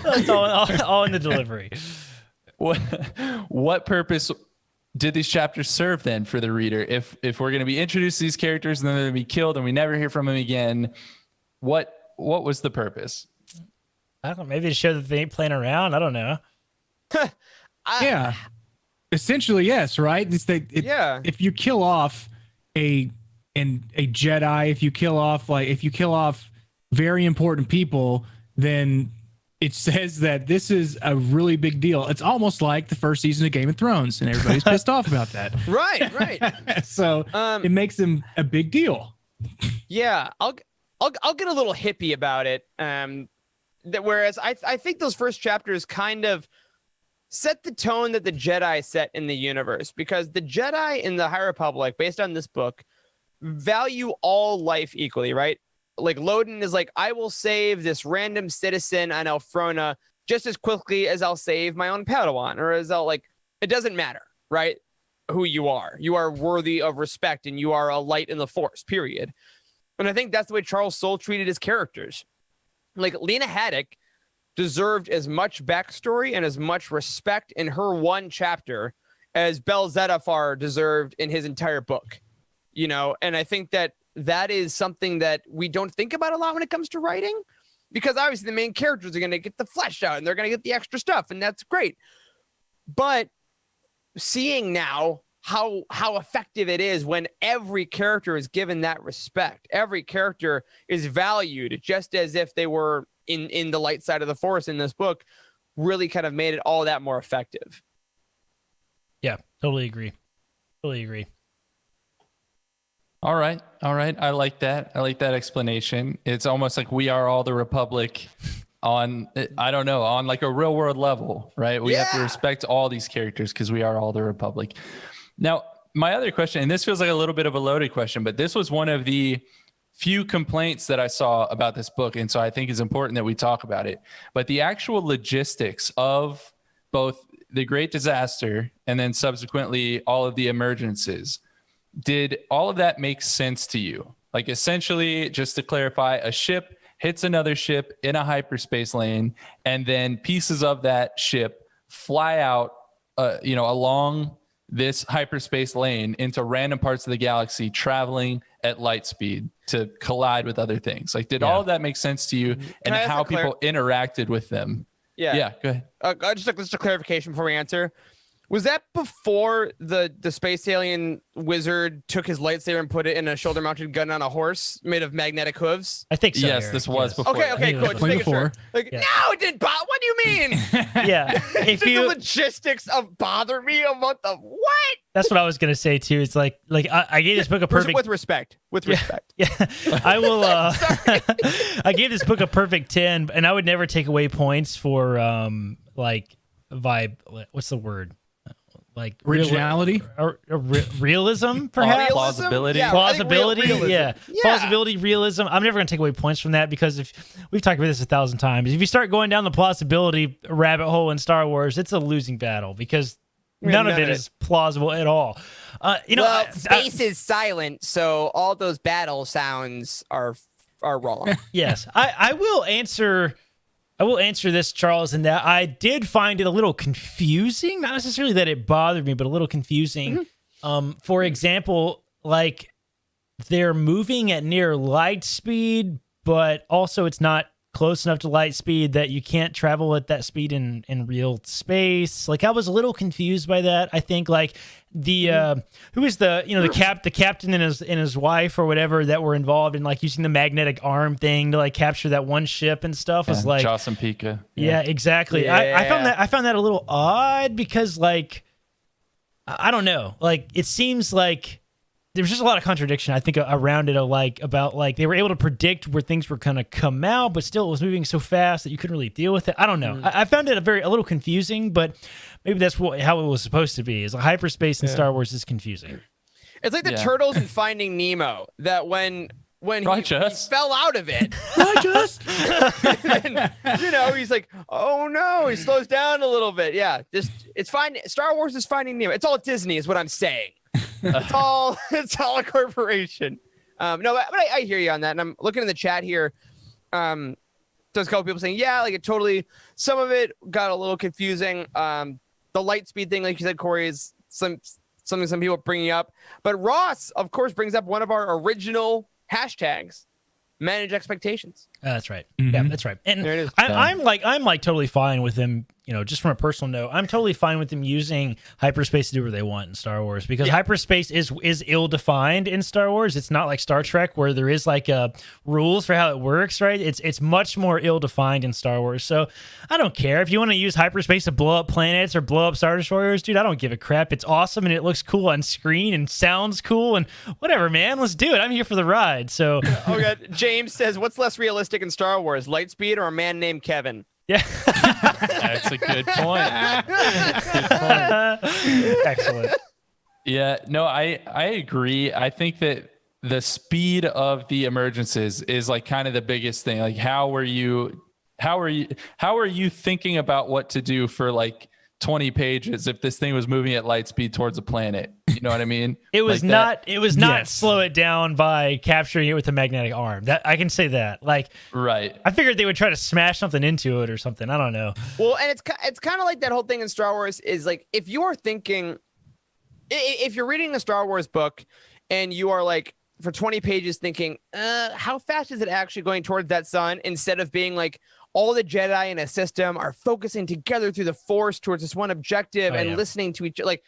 That's all in the delivery. What purpose did these chapters serve then for the reader? If we're going to be introduced to these characters and then they're going to be killed and we never hear from them again, what was the purpose? I don't know. Maybe to show that they ain't playing around. I don't know. Yeah, essentially yes, right? If you kill off a Jedi, if you kill off very important people, then it says that this is a really big deal. It's almost like the first season of Game of Thrones, and everybody's pissed off about that. Right. So it makes them a big deal. Yeah, I'll get a little hippie about it. Whereas I think those first chapters kind of set the tone that the Jedi set in the universe, because the Jedi in the High Republic, based on this book, value all life equally, right? Like Loden is like, I will save this random citizen on Elfrona just as quickly as I'll save my own Padawan, or as I'll it doesn't matter, right? Who you are worthy of respect, and you are a light in the Force, period. And I think that's the way Charles Soule treated his characters. Like Lena Haddock deserved as much backstory and as much respect in her one chapter as Bel Zettifar deserved in his entire book, and I think that is something that we don't think about a lot when it comes to writing, because obviously the main characters are going to get the flesh out and they're going to get the extra stuff, and that's great. But seeing now how effective it is when every character is given that respect, every character is valued just as if they were in the light side of the Force in this book, really kind of made it all that more effective. Yeah, totally agree. All right. I like that. I like that explanation. It's almost like we are all the Republic on like a real world level, right? We have to respect all these characters because we are all the Republic. Now, my other question, and this feels like a little bit of a loaded question, but this was one of the few complaints that I saw about this book, and so I think it's important that we talk about it. But the actual logistics of both the Great Disaster and then subsequently all of the emergencies, did all of that make sense to you? Like, essentially, just to clarify, a ship hits another ship in a hyperspace lane, and then pieces of that ship fly out, along this hyperspace lane into random parts of the galaxy, traveling at light speed to collide with other things. Like, did all of that make sense to you, and how people interacted with them? Yeah, go ahead. Just a clarification before we answer. Was that before the space alien wizard took his lightsaber and put it in a shoulder-mounted gun on a horse made of magnetic hooves? I think so. Yes, this was before. Okay, cool. Just making sure. Like, no, it didn't bother. What do you mean? Yeah. The logistics of bother me about the what? That's what I was gonna say too. It's like I gave this book a perfect with respect. Yeah, I will. I gave this book a perfect 10, and I would never take away points for vibe. What's the word? like Originality? realism, perhaps. Plausibility. Yeah, Plausibility, I think realism. yeah. Plausibility, realism. I'm never going to take away points from that because if we've talked about this 1,000 times, if you start going down the plausibility rabbit hole in Star Wars, it's a losing battle because none of it is plausible at all. Well, space is silent, so all those battle sounds are wrong. Yes, I will answer. I will answer this, Charles, in that I did find it a little confusing. Not necessarily that it bothered me, but a little confusing. For example, like they're moving at near light speed, but also it's not close enough to light speed that you can't travel at that speed in real space. Like I was a little confused by that. I think like the who is the the captain and his wife or whatever that were involved in like using the magnetic arm thing to like capture that one ship and stuff was like Joss and Pika. Yeah, exactly. Yeah. I found that a little odd because like I don't know. Like it seems like there's just a lot of contradiction, I think, around it, about they were able to predict where things were going to come out, but still it was moving so fast that you couldn't really deal with it. I don't know. I found it a little confusing, but maybe that's how it was supposed to be. Is like hyperspace in Star Wars is confusing. It's like the turtles in Finding Nemo. That when he fell out of it, and, he's like, oh no, he slows down a little bit. Yeah, it's fine. Star Wars is Finding Nemo. It's all Disney, is what I'm saying. It's all a corporation. No, but I hear you on that. And I'm looking in the chat here. There's a couple people saying, yeah, like some of it got a little confusing. The light speed thing, like you said, Corey, is something some people bringing up. But Ross, of course, brings up one of our original hashtags, manage expectations. That's right. Yeah, that's right. And there it is. I'm totally fine with them. Just from a personal note, I'm totally fine with them using hyperspace to do what they want in Star Wars because hyperspace is ill-defined in Star Wars. It's not like Star Trek where there is like rules for how it works, right? It's much more ill-defined in Star Wars. So I don't care if you want to use hyperspace to blow up planets or blow up Star Destroyers, dude. I don't give a crap. It's awesome and it looks cool on screen and sounds cool and whatever, man. Let's do it. I'm here for the ride. So okay. James says, "What's less realistic in Star Wars, Lightspeed or a man named Kevin?" Yeah. That's a good point. Excellent. Yeah, no, I agree. I think that the speed of the emergences is like kind of the biggest thing. Like how are you thinking about what to do for like 20 pages if this thing was moving at light speed towards a planet? You know what I mean? It was not slow it down by capturing it with a magnetic arm. That I can say that. Like, right. I figured they would try to smash something into it or something. I don't know. Well, and it's kind of like that whole thing in Star Wars is like if you are thinking, if you're reading a Star Wars book and you are like for 20 pages thinking, how fast is it actually going towards that sun, instead of being like all the Jedi in a system are focusing together through the Force towards this one objective and listening to each other. Like,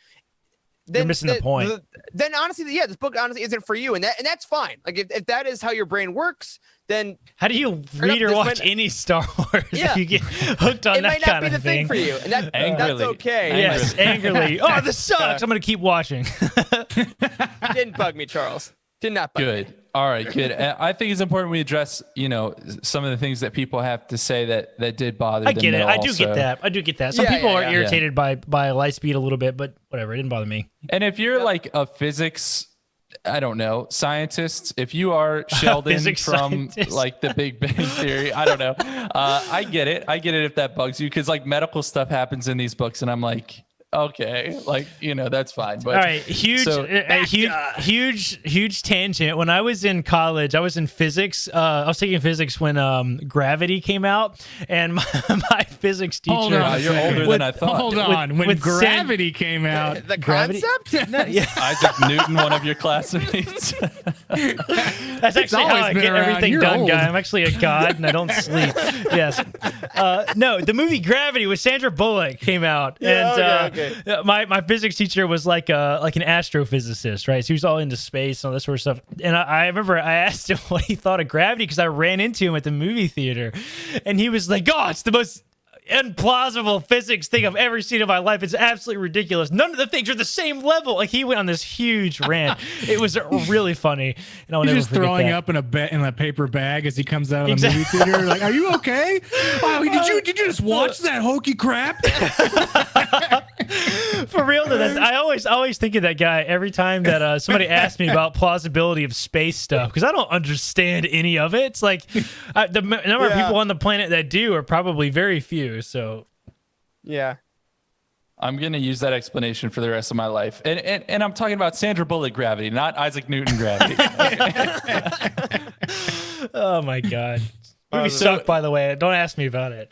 then you're missing the point. Then honestly, this book honestly isn't for you, and that's fine. Like if that is how your brain works, then how do you read or watch any Star Wars? Yeah. You get hooked on that kind of thing. It might not be the thing for you, and that's okay. Yes, angrily. Oh, this sucks. I'm gonna keep watching. Didn't bug me, Charles. Did not bug me. Good. All right, good. I think it's important we address, some of the things that people have to say that did bother them. I get it. I do get that. Some people are irritated by light speed a little bit, but whatever. It didn't bother me. And if you're like a physics, I don't know, scientist, if you are Sheldon from scientist. like the Big Bang Theory, I don't know. I get it. I get it if that bugs you, because like medical stuff happens in these books, and I'm like, okay, like that's fine. But all right, huge tangent. When I was in college, I was in physics. I was taking physics when Gravity came out, and my physics teacher. Hold on, you're older than I thought. Hold on, when Gravity came out, the Gravity? concept. Isaac Newton, one of your classmates. That's actually how I get everything done, guy. I'm actually a god, and I don't sleep. Yes. No, the movie Gravity with Sandra Bullock came out, and okay. My physics teacher was like an astrophysicist, right? So he was all into space and all that sort of stuff. And I remember I asked him what he thought of Gravity because I ran into him at the movie theater, and he was like, "Oh, it's the most implausible physics thing I've ever seen in my life. It's absolutely ridiculous. None of the things are the same level." Like he went on this huge rant. It was really funny. And he's just throwing up in a paper bag as he comes out of the movie theater. Like, are you okay? Wow, did you just watch that hokey crap? For real though, I always think of that guy every time that somebody asks me about plausibility of space stuff, because I don't understand any of it. It's like the number of people on the planet that do are probably very few. So Yeah. I'm going to use that explanation for the rest of my life. And I'm talking about Sandra Bullock gravity, not Isaac Newton gravity. Oh my God. Movie sucked, by the way. Don't ask me about it.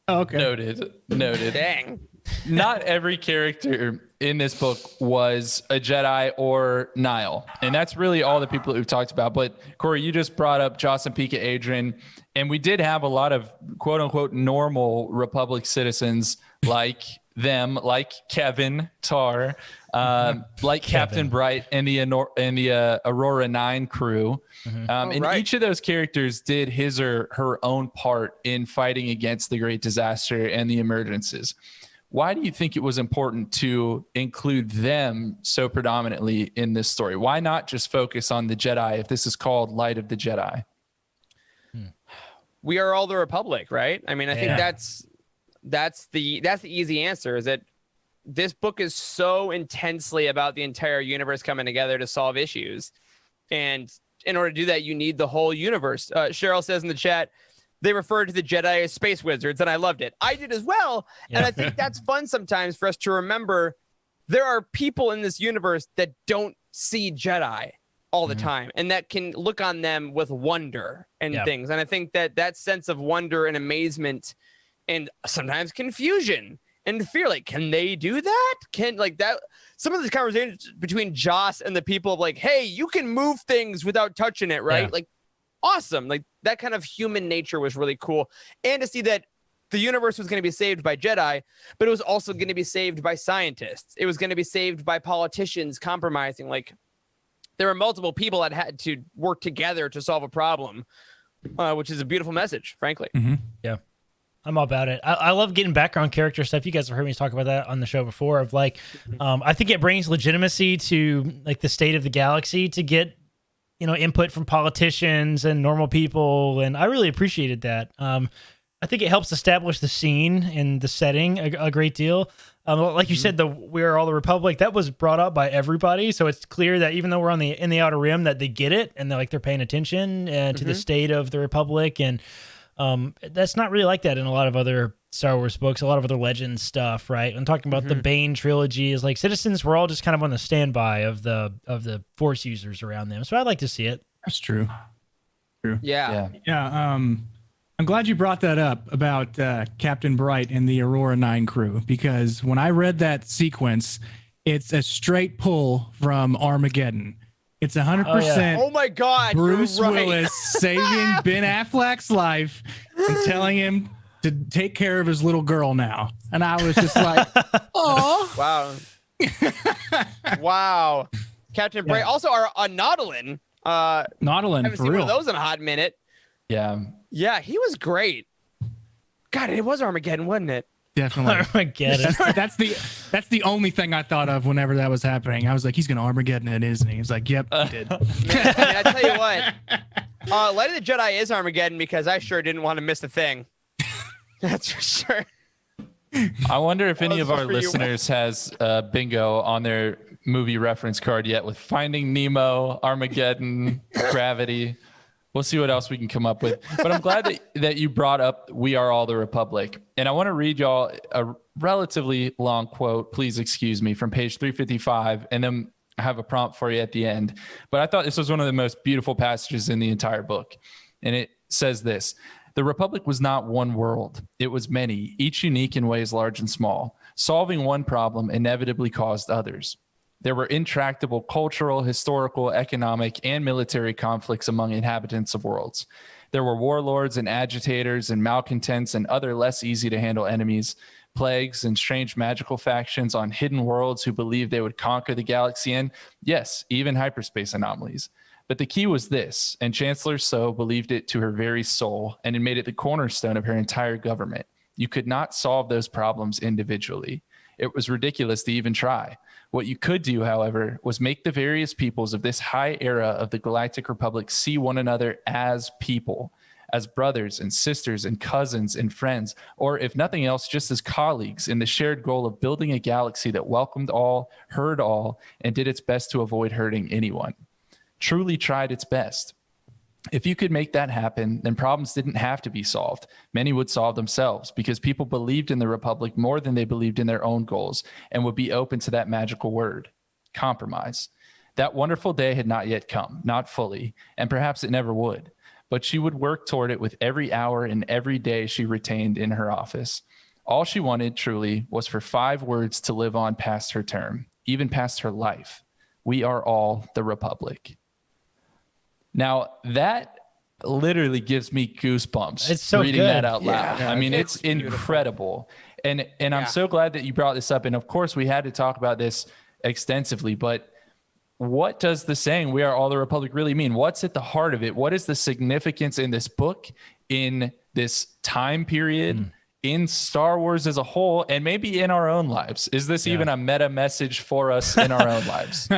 Okay. Noted. Dang. Not every character in this book was a Jedi or Nihil. And that's really all the people that we've talked about. But Corey, you just brought up Joss and Pika Adrian. And we did have a lot of quote unquote normal Republic citizens like them, like Kevin Tar, like Captain Bright and the Aurora 9 crew. And each of those characters did his or her own part in fighting against the Great Disaster and the emergencies. Why do you think it was important to include them so predominantly in this story? Why not just focus on the Jedi if this is called Light of the Jedi? We are all the Republic, right? I mean, I think that's the easy answer, is that this book is so intensely about the entire universe coming together to solve issues. And in order to do that, you need the whole universe. Cheryl says in the chat, they referred to the Jedi as space wizards, and I loved it. I did as well. Yeah. And I think that's fun sometimes for us to remember there are people in this universe that don't see Jedi all the time, and that can look on them with wonder and things. And I think that sense of wonder and amazement and sometimes confusion and fear, like, can they do that? Can, like, that, some of the conversations between Joss and the people of like, hey, you can move things without touching it, right? Like, awesome. Like, that kind of human nature was really cool. And to see that the universe was going to be saved by Jedi, but it was also going to be saved by scientists. It was going to be saved by politicians compromising. Like, there were multiple people that had to work together to solve a problem, which is a beautiful message, frankly. Yeah. I'm all about it. I love getting background character stuff. You guys have heard me talk about that on the show before, of like, I think it brings legitimacy to like the state of the galaxy to get, input from politicians and normal people. And I really appreciated that. I think it helps establish the scene and the setting a great deal. Like you said, we are all the Republic, that was brought up by everybody. So it's clear that even though we're in the Outer Rim, that they get it and they're paying attention to the state of the Republic. And that's not really like that in a lot of other Star Wars books, a lot of other Legends stuff, right? I'm talking about the Bane trilogy is like citizens were all just kind of on the standby of the Force users around them. So I'd like to see it. That's true. Yeah. I'm glad you brought that up about Captain Bright and the Aurora 9 crew, because when I read that sequence, it's a straight pull from Armageddon. It's 100% Oh my God, Bruce you're right. Willis saving Ben Affleck's life and telling him to take care of his little girl now. And I was just like, oh. Wow. Wow. Captain Bright. Also, our Nautilin. Nautilin, haven't for seen real. one of those in a hot minute. Yeah, he was great. God, it was Armageddon, wasn't it? Definitely. Armageddon. That's the only thing I thought of whenever that was happening. I was like, he's gonna Armageddon it, isn't he? He's like, yep, he did. Man, I tell you what, Light of the Jedi is Armageddon, because I sure didn't want to miss a thing. That's for sure. I wonder if any of our for you. listeners has bingo on their movie reference card yet with Finding Nemo, Armageddon, Gravity. We'll see what else we can come up with. But I'm glad that you brought up We Are All the Republic. And I want to read y'all a relatively long quote, please excuse me, from page 355. And then I have a prompt for you at the end. But I thought this was one of the most beautiful passages in the entire book. And it says this: the Republic was not one world. It was many, each unique in ways large and small. Solving one problem inevitably caused others. There were intractable cultural, historical, economic, and military conflicts among inhabitants of worlds. There were warlords and agitators and malcontents and other less easy to handle enemies, plagues and strange magical factions on hidden worlds who believed they would conquer the galaxy, and yes, even hyperspace anomalies. But the key was this, and Chancellor Soule believed it to her very soul, and it made it the cornerstone of her entire government. You could not solve those problems individually. It was ridiculous to even try. What you could do, however, was make the various peoples of this high era of the Galactic Republic see one another as people, as brothers and sisters and cousins and friends, or if nothing else, just as colleagues in the shared goal of building a galaxy that welcomed all, heard all, and did its best to avoid hurting anyone. Truly tried its best. If you could make that happen, then problems didn't have to be solved. Many would solve themselves because people believed in the Republic more than they believed in their own goals and would be open to that magical word, compromise. That wonderful day had not yet come, not fully, and perhaps it never would, but she would work toward it with every hour and every day she retained in her office. All she wanted, truly, was for 5 words to live on past her term, even past her life. We are all the Republic. Now, that literally gives me goosebumps. It's so reading good. that out loud. Yeah, I mean, it's beautiful. incredible. And I'm so glad that you brought this up. And of course, we had to talk about this extensively, but what does the saying, we are all the Republic, really mean? What's at the heart of it? What is the significance in this book, in this time period, in Star Wars as a whole, and maybe in our own lives? Is this even a meta message for us in our own lives?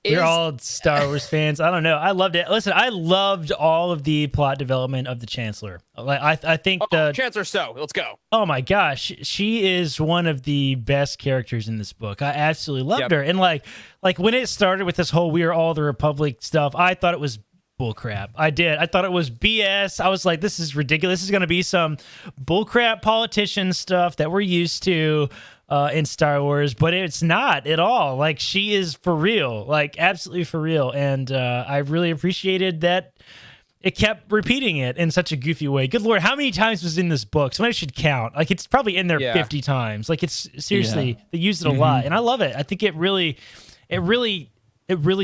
We're all Star Wars fans. I don't know. I loved it. Listen, I loved all of the plot development of the Chancellor. Like, I think Chancellor So, let's go. Oh my gosh, she is one of the best characters in this book. I absolutely loved her. And like when it started with this whole "We Are All the Republic" stuff, I thought it was bullcrap. I did. I thought it was BS. I was like, this is ridiculous. This is going to be some bullcrap politician stuff that we're used to in Star Wars, but it's not at all. Like, she is for real, like absolutely for real. And I really appreciated that it kept repeating it in such a goofy way. Good Lord, how many times was in this book? Somebody should count. Like, it's probably in there 50 times. Like, it's seriously, they used it a lot. And I love it. I think it really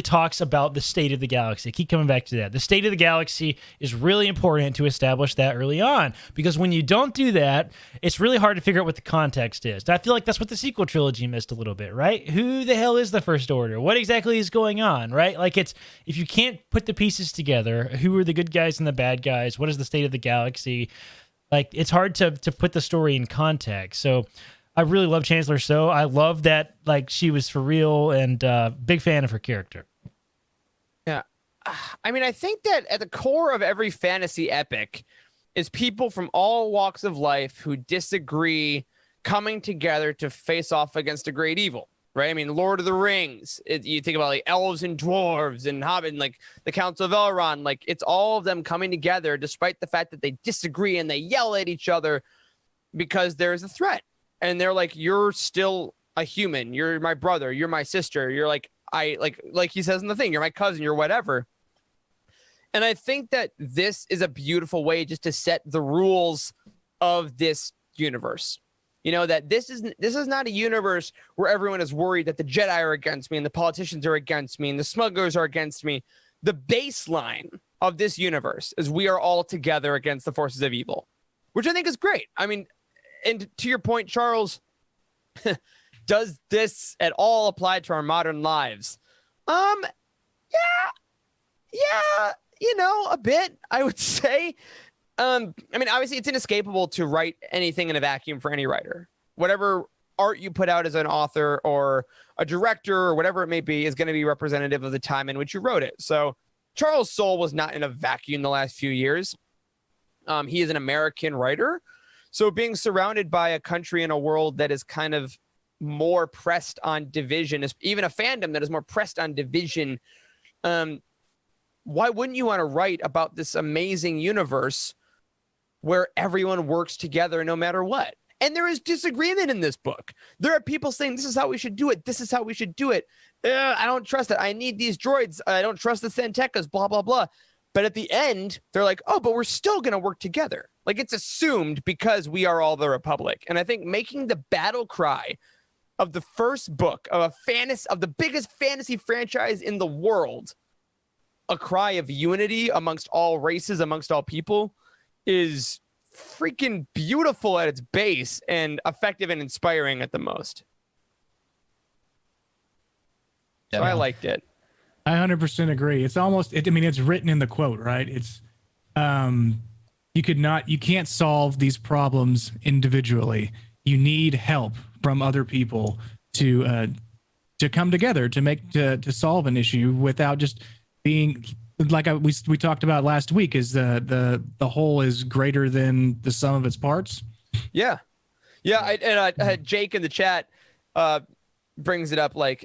talks about the state of the galaxy. I keep coming back to that. The state of the galaxy is really important to establish that early on, because when you don't do that, it's really hard to figure out what the context is. And I feel like that's what the sequel trilogy missed a little bit, right? Who the hell is the First Order? What exactly is going on, right? Like, it's, if you can't put the pieces together, who are the good guys and the bad guys? What is the state of the galaxy? Like, it's hard to put the story in context. So I really love Chancellor So. I love that, like, she was for real, and big fan of her character. Yeah. I mean, I think that at the core of every fantasy epic is people from all walks of life who disagree coming together to face off against a great evil, right? I mean, Lord of the Rings, you think about like elves and dwarves and Hobbit, and like the Council of Elrond, like it's all of them coming together despite the fact that they disagree and they yell at each other because there's a threat. And they're like, you're still a human. You're my brother. You're my sister. You're like, like he says in the thing, you're my cousin. You're whatever. And I think that this is a beautiful way just to set the rules of this universe. You know, that this is not a universe where everyone is worried that the Jedi are against me and the politicians are against me and the smugglers are against me. The baseline of this universe is we are all together against the forces of evil, which I think is great. I mean, and to your point, Charles, does this at all apply to our modern lives? Yeah, you know, a bit, I would say. I mean, obviously it's inescapable to write anything in a vacuum for any writer. Whatever art you put out as an author or a director or whatever it may be is going to be representative of the time in which you wrote it. So Charles Soule was not in a vacuum the last few years. He is an American writer. So being surrounded by a country and a world that is kind of more pressed on division, is even a fandom that is more pressed on division, why wouldn't you want to write about this amazing universe where everyone works together no matter what? And there is disagreement in this book. There are people saying, this is how we should do it. This is how we should do it. I don't trust it. I need these droids. I don't trust the Santekas, blah, blah, blah. But at the end, they're like, oh, but we're still going to work together. Like, it's assumed because we are all the Republic. And I think making the battle cry of the first book of the biggest fantasy franchise in the world a cry of unity amongst all races, amongst all people, is freaking beautiful at its base and effective and inspiring at the most. So I liked it. I 100% agree. It's almost, I mean, it's written in the quote, right? It's, you can't solve these problems individually. You need help from other people to come together to solve an issue without just being like we talked about last week, is the whole is greater than the sum of its parts. Yeah. I had Jake in the chat brings it up like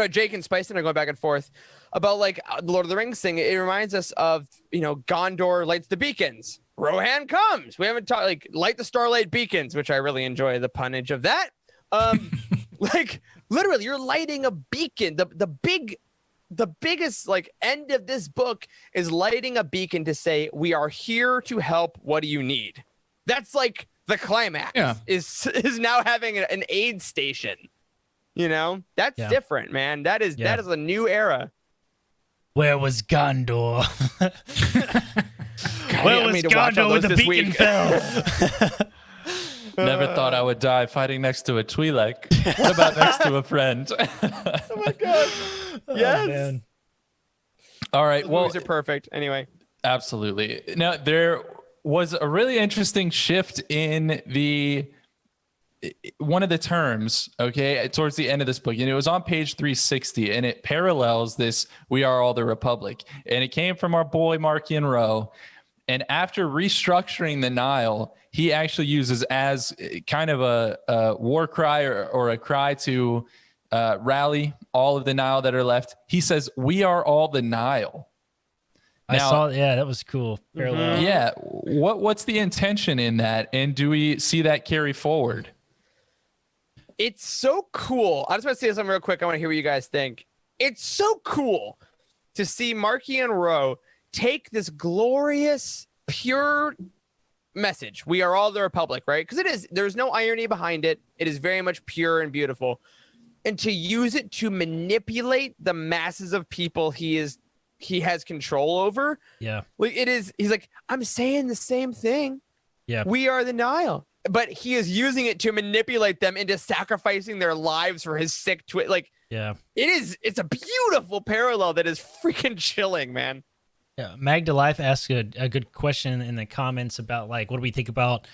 Jake and Spice are going back and forth about like the Lord of the Rings thing. It reminds us of, Gondor lights the beacons. Rohan comes. We haven't talked like light the Starlight Beacons, which I really enjoy the punnage of that. Like literally you're lighting a beacon. The biggest like end of this book is lighting a beacon to say, we are here to help. What do you need? That's like the climax is now having an aid station. That's different, man. That is a new era. Where was Gondor? Where was Gondor when the beacon fell? Never thought I would die fighting next to a Twi'lek. What about next to a friend? Oh my god! Yes. Man. All right. Those Well, movies are perfect. Anyway, absolutely. Now there was a really interesting shift in one of the terms, towards the end of this book, and it was on page 360, and it parallels this "We Are All the Republic," and it came from our boy Marchion Ro. And after restructuring the Nile, he actually uses as kind of a war cry or a cry to rally all of the Nile that are left. He says, "We are all the Nile." Now, that was cool. Parallel. Yeah. What's the intention in that? And do we see that carry forward? it's so cool. I just want to say something real quick. I want to hear what you guys think. It's so cool to see Marchion Ro take this glorious, pure message. We are all the Republic, right? Because it is. There's no irony behind it. It is very much pure and beautiful. And to use it to manipulate the masses of people he has control over. Yeah. Like it is. He's like, I'm saying the same thing. Yeah. We are the Nile. But he is using it to manipulate them into sacrificing their lives for his sick twin. Like, yeah, it's a beautiful parallel that is freaking chilling, man. Yeah. Magda Life asked a good question in the comments about like, what do we think about,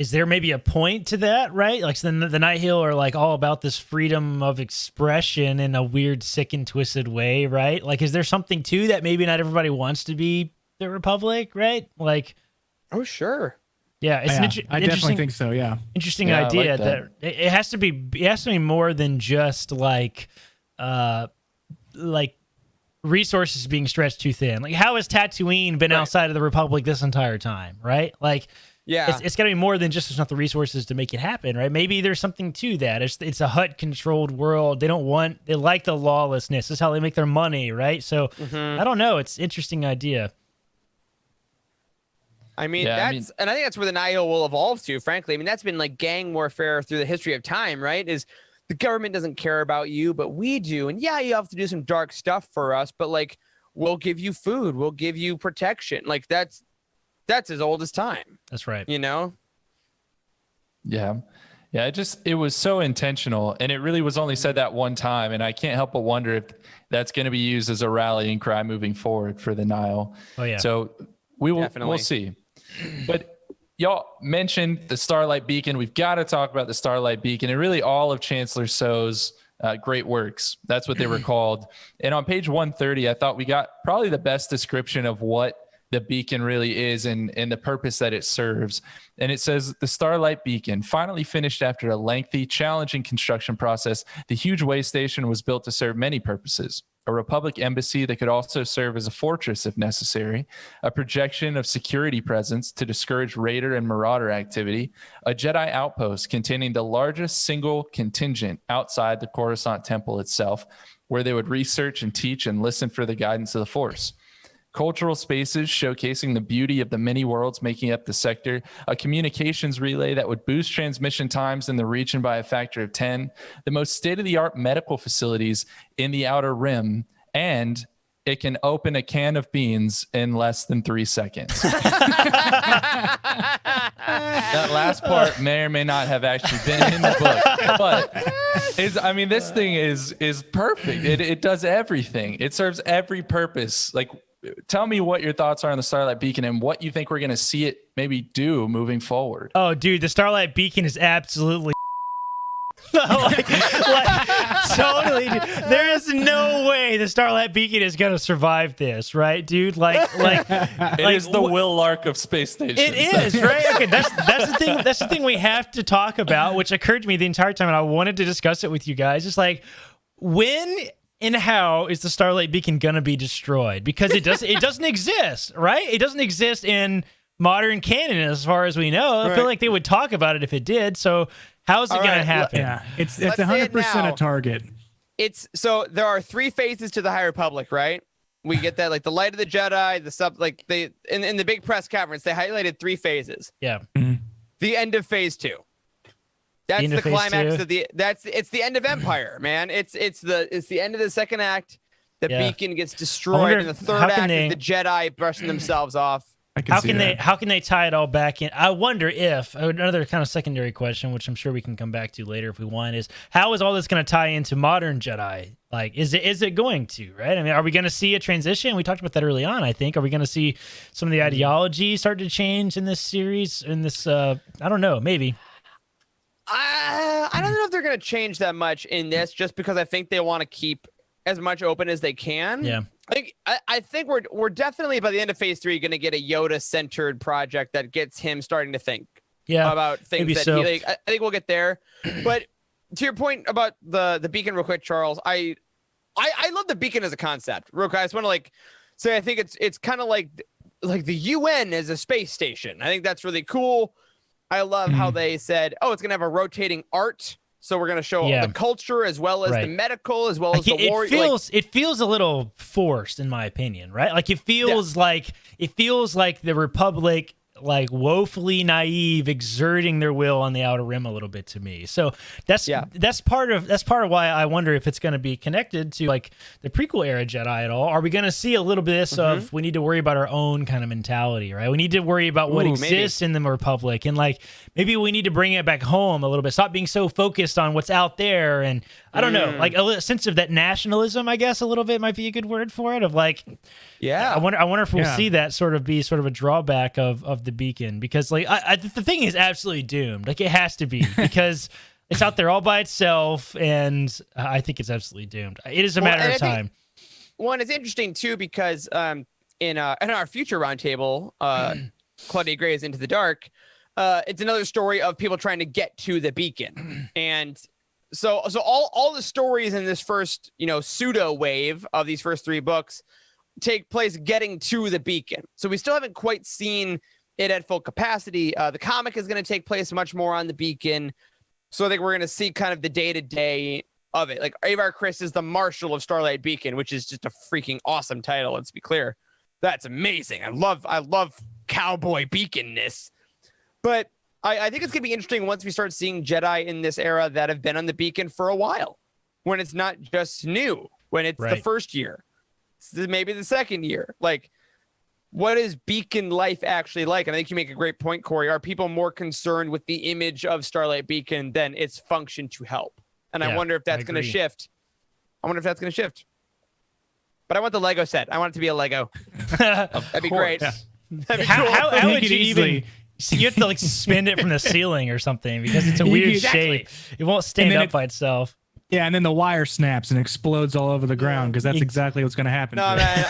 is there maybe a point to that, right? Like the Night Hill are like all about this freedom of expression in a weird, sick and twisted way, right? Like, is there something to that? Maybe not everybody wants to be the Republic, right? Like, oh, sure. Yeah, it's I definitely think so. Yeah, interesting idea like that it has to be more than just like resources being stretched too thin. Like, how has Tatooine been outside of the Republic this entire time, right? Like, yeah, it's got to be more than just there's not the resources to make it happen, right? Maybe there's something to that. It's a Hutt controlled world. They like the lawlessness. This is how they make their money, right? So I don't know. It's an interesting idea. I mean, and I think that's where the Nihil will evolve to, frankly. I mean, that's been like gang warfare through the history of time, right? Is the government doesn't care about you, but we do. And yeah, you have to do some dark stuff for us, but like, we'll give you food, we'll give you protection. Like that's as old as time. That's right. You know? Yeah. Yeah. It was so intentional, and it really was only said that one time. And I can't help but wonder if that's going to be used as a rallying cry moving forward for the Nile. Oh yeah. So we'll see. But y'all mentioned the Starlight Beacon. We've got to talk about the Starlight Beacon and really all of Chancellor So's great works. That's what they were called. And on page 130, I thought we got probably the best description of what the beacon really is and the purpose that it serves. And it says, the Starlight Beacon, finally finished after a lengthy, challenging construction process, the huge way station was built to serve many purposes. A Republic embassy that could also serve as a fortress if necessary, a projection of security presence to discourage raider and marauder activity, a Jedi outpost containing the largest single contingent outside the Coruscant Temple itself, where they would research and teach and listen for the guidance of the Force. Cultural spaces showcasing the beauty of the many worlds making up the sector, a communications relay that would boost transmission times in the region by a factor of 10, the most state-of-the-art medical facilities in the Outer Rim, and it can open a can of beans in less than 3 seconds. That last part may or may not have actually been in the book, but this thing is perfect. It does everything. It serves every purpose. Like, tell me what your thoughts are on the Starlight Beacon and what you think we're going to see it maybe do moving forward. Oh, dude, the Starlight Beacon is absolutely totally. There is no way the Starlight Beacon is gonna survive this, right, dude? It is the Will Lark of space stations. It is, right? Okay, that's the thing. That's the thing we have to talk about, which occurred to me the entire time, and I wanted to discuss it with you guys. It's like, when and how is the Starlight Beacon gonna be destroyed? Because it doesn't exist, right? It doesn't exist in modern canon as far as we know. I feel like they would talk about it if it did. So how's it gonna happen? Yeah, it's 100% a target. So there are 3 phases to the High Republic, right? We get that, like the Light of the Jedi, the stuff, like they in the big press conference they highlighted 3 phases. Yeah. Mm-hmm. The end of phase 2. That's the climax of it's the end of Empire, man. It's the end of the second act. The beacon gets destroyed, and the third act is the Jedi brushing themselves off. How can they tie it all back in? I wonder if another kind of secondary question, which I'm sure we can come back to later if we want, is how is all this going to tie into modern Jedi? Like, is it going to, right? I mean, are we going to see a transition? We talked about that early on, I think. Are we going to see some of the ideology start to change in this series? In this, I don't know, maybe. I don't know if they're going to change that much in this, just because I think they want to keep as much open as they can. Yeah. I think we're definitely by the end of phase 3 going to get a Yoda-centered project that gets him starting to think about things that so. I think we'll get there. But to your point about the beacon, real quick, Charles, I love the beacon as a concept. Real quick, I just want to say I think it's kind of like the UN as a space station. I think that's really cool. I love how they said, it's going to have a rotating art. So we're going to show the culture as well as the medical, as well as the war. It feels a little forced, in my opinion, right? Like it feels like the Republic, like woefully naive, exerting their will on the Outer Rim a little bit to me. So that's part of why I wonder if it's going to be connected to like the prequel era Jedi at all. Are we going to see a little bit of we need to worry about our own kind of mentality, right? We need to worry about what exists in the Republic, and like maybe we need to bring it back home a little bit. Stop being so focused on what's out there, and I don't know, like a sense of that nationalism, I guess a little bit might be a good word for it. Of like, I wonder if we'll see that sort of a drawback of the beacon, because like the thing is absolutely doomed. Like it has to be, because it's out there all by itself, and I think it's absolutely doomed. It is a matter of time. It's interesting too, because in our future roundtable, Claudia Gray's Into the Dark, it's another story of people trying to get to the beacon, and so all the stories in this first pseudo wave of these first 3 books take place getting to the beacon. So we still haven't quite seen it at full capacity. The comic is going to take place much more on the beacon. So I think we're going to see kind of the day-to-day of it. Like Avar Kriss is the Marshal of Starlight Beacon, which is just a freaking awesome title. Let's be clear. That's amazing. I love cowboy beaconness. But I think it's going to be interesting once we start seeing Jedi in this era that have been on the beacon for a while, when it's not just new, when it's the first year, maybe the second year. Like, what is beacon life actually like? And I think you make a great point, Corey. Are people more concerned with the image of Starlight Beacon than its function to help? And I wonder if that's going to shift. But I want the Lego set. I want it to be a Lego. That'd be great. Yeah. That'd be cool. How would you easily. even... So you have to like suspend it from the ceiling or something, because it's a weird shape. It won't stand up by itself. Yeah, and then the wire snaps and explodes all over the ground, because that's exactly what's going to happen. No, man.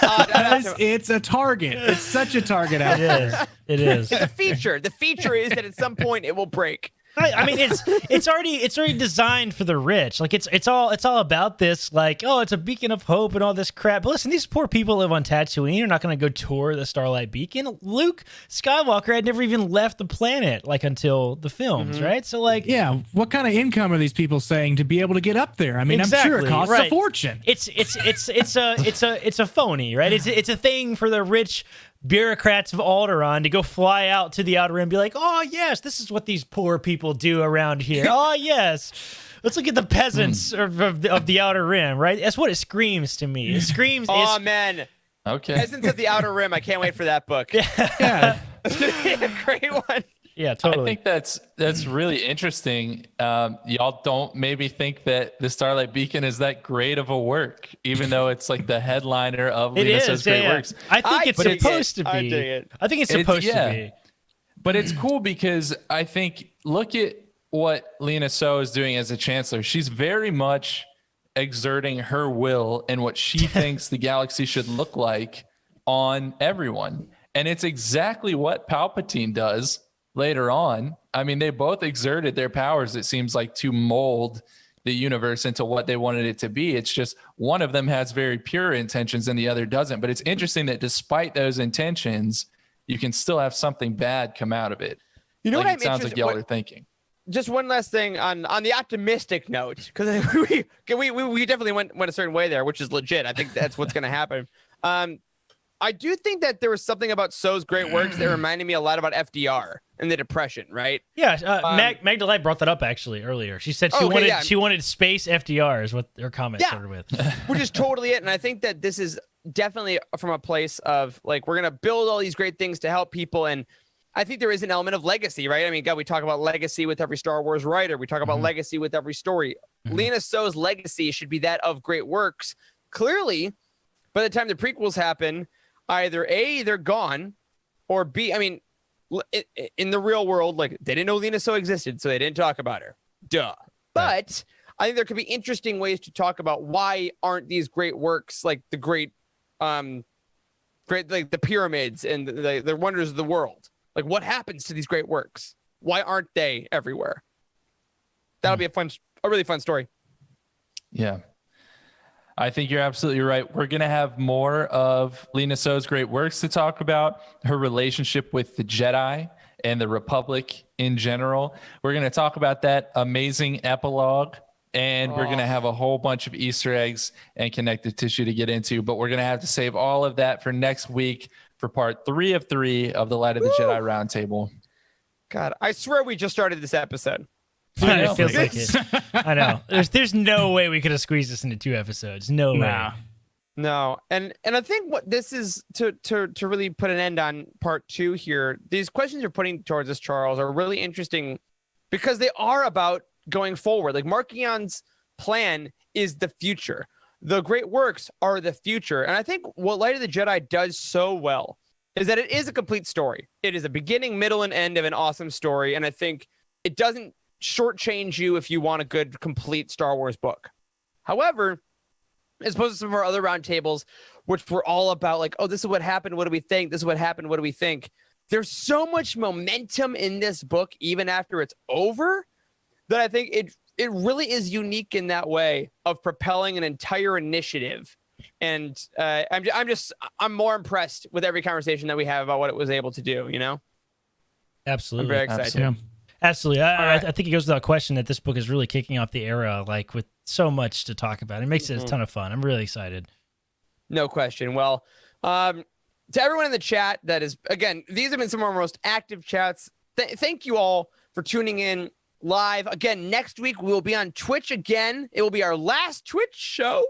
It's a target. It's such a target out there. It is. It's a feature. The feature is that at some point it will break. I mean, it's already designed for the rich. Like it's all about this. Like, it's a beacon of hope and all this crap. But listen, these poor people live on Tatooine. They're not going to go tour the Starlight Beacon. Luke Skywalker had never even left the planet like until the films, right? So like, what kind of income are these people saying to be able to get up there? I mean, exactly, I'm sure it costs a fortune. It's a phony, right? It's a thing for the rich bureaucrats of Alderaan to go fly out to the Outer Rim and be like, oh yes, this is what these poor people do around here. Oh yes, let's look at the peasants of the Outer Rim, right? That's what it screams to me. It screams. Oh man, okay. Peasants of the Outer Rim. I can't wait for that book. Yeah, it's gonna be a great one. Yeah, totally. I think that's really interesting. Y'all don't maybe think that the Starlight Beacon is that great of a work, even though it's like the headliner of Lena Says Great Works. I think it's supposed to be. I think it's supposed to be. But it's cool because I think, look at what Lena So is doing as a chancellor. She's very much exerting her will and what she thinks the galaxy should look like on everyone. And it's exactly what Palpatine does later on. I mean, they both exerted their powers, it seems like, to mold the universe into what they wanted it to be. It's just one of them has very pure intentions and the other doesn't. But it's interesting that despite those intentions, you can still have something bad come out of it. You know like what I'm it sounds like interested- y'all are thinking. Just one last thing on the optimistic note, because we definitely went a certain way there, which is legit. I think that's what's going to happen. I do think that there was something about So's great works that reminded me a lot about FDR and the Depression, right? Yeah, Magdalene brought that up actually earlier. She said she wanted space FDR is what her comment started with. Which is totally it. And I think that this is definitely from a place of like, we're going to build all these great things to help people. And I think there is an element of legacy, right? I mean, God, we talk about legacy with every Star Wars writer. We talk about legacy with every story. Lena So's legacy should be that of great works. Clearly, by the time the prequels happen, either A, they're gone, or B, I mean, in the real world, like, they didn't know Lena So existed, so they didn't talk about her. Duh. But I think there could be interesting ways to talk about why aren't these great works, like the great like the pyramids and the wonders of the world. Like, what happens to these great works? Why aren't they everywhere? That'll be a really fun story. Yeah. I think you're absolutely right. We're going to have more of Lena So's great works to talk about, her relationship with the Jedi and the Republic in general. We're going to talk about that amazing epilogue, and we're going to have a whole bunch of Easter eggs and connective tissue to get into, but we're going to have to save all of that for next week for part 3 of 3 of the Light of the Jedi Roundtable. God, I swear we just started this episode. It feels like it. I know. There's no way we could have squeezed this into 2 episodes. No way. No. And I think what this is to really put an end on part 2 here. These questions you're putting towards us, Charles, are really interesting because they are about going forward. Like, Marchion's plan is the future. The great works are the future. And I think what Light of the Jedi does so well is that it is a complete story. It is a beginning, middle, and end of an awesome story. And I think it doesn't shortchange you if you want a good, complete Star Wars book. However, as opposed to some of our other roundtables, which were all about like, oh, this is what happened, what do we think? This is what happened, what do we think? There's so much momentum in this book, even after it's over, that I think it really is unique in that way of propelling an entire initiative. And I'm more impressed with every conversation that we have about what it was able to do, you know? Absolutely. I'm very excited. Absolutely. Absolutely. I think it goes without question that this book is really kicking off the era, like, with so much to talk about. It makes it a ton of fun. I'm really excited. No question. Well, to everyone in the chat that is, again, these have been some of our most active chats. Thank you all for tuning in live. Again, next week we will be on Twitch again. It will be our last Twitch show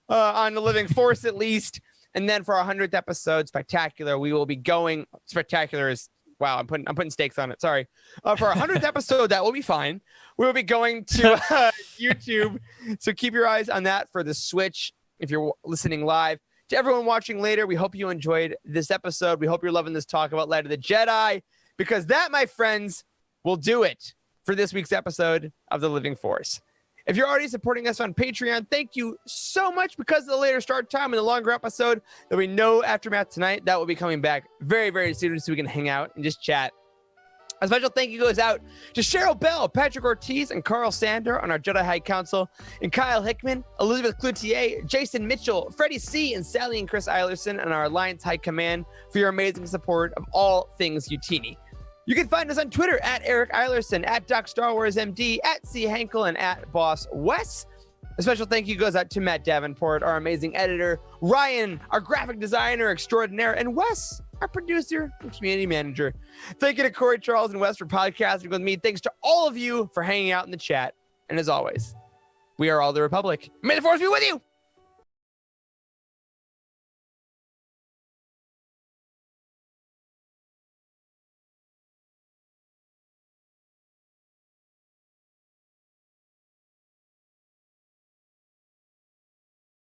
on the Living Force, at least. And then for our 100th episode, Spectacular, we will be going. Spectacular is, wow, I'm putting stakes on it. Sorry. For our 100th episode, that will be fine. We will be going to YouTube. So keep your eyes on that for the Switch if you're listening live. To everyone watching later, we hope you enjoyed this episode. We hope you're loving this talk about Light of the Jedi, because that, my friends, will do it for this week's episode of The Living Force. If you're already supporting us on Patreon, thank you so much. Because of the later start time and the longer episode, there'll be no aftermath tonight. That will be coming back very, very soon so we can hang out and just chat. A special thank you goes out to Cheryl Bell, Patrick Ortiz, and Carl Sander on our Jedi High Council, and Kyle Hickman, Elizabeth Cloutier, Jason Mitchell, Freddie C., and Sally and Chris Eilerson on our Alliance High Command for your amazing support of all things Youtini. You can find us on Twitter at Eric Eilerson, at Doc Star Wars MD, at C. Henkel, and at Boss Wes. A special thank you goes out to Matt Davenport, our amazing editor, Ryan, our graphic designer extraordinaire, and Wes, our producer and community manager. Thank you to Corey, Charles, and Wes for podcasting with me. Thanks to all of you for hanging out in the chat. And as always, we are all the Republic. May the Force be with you!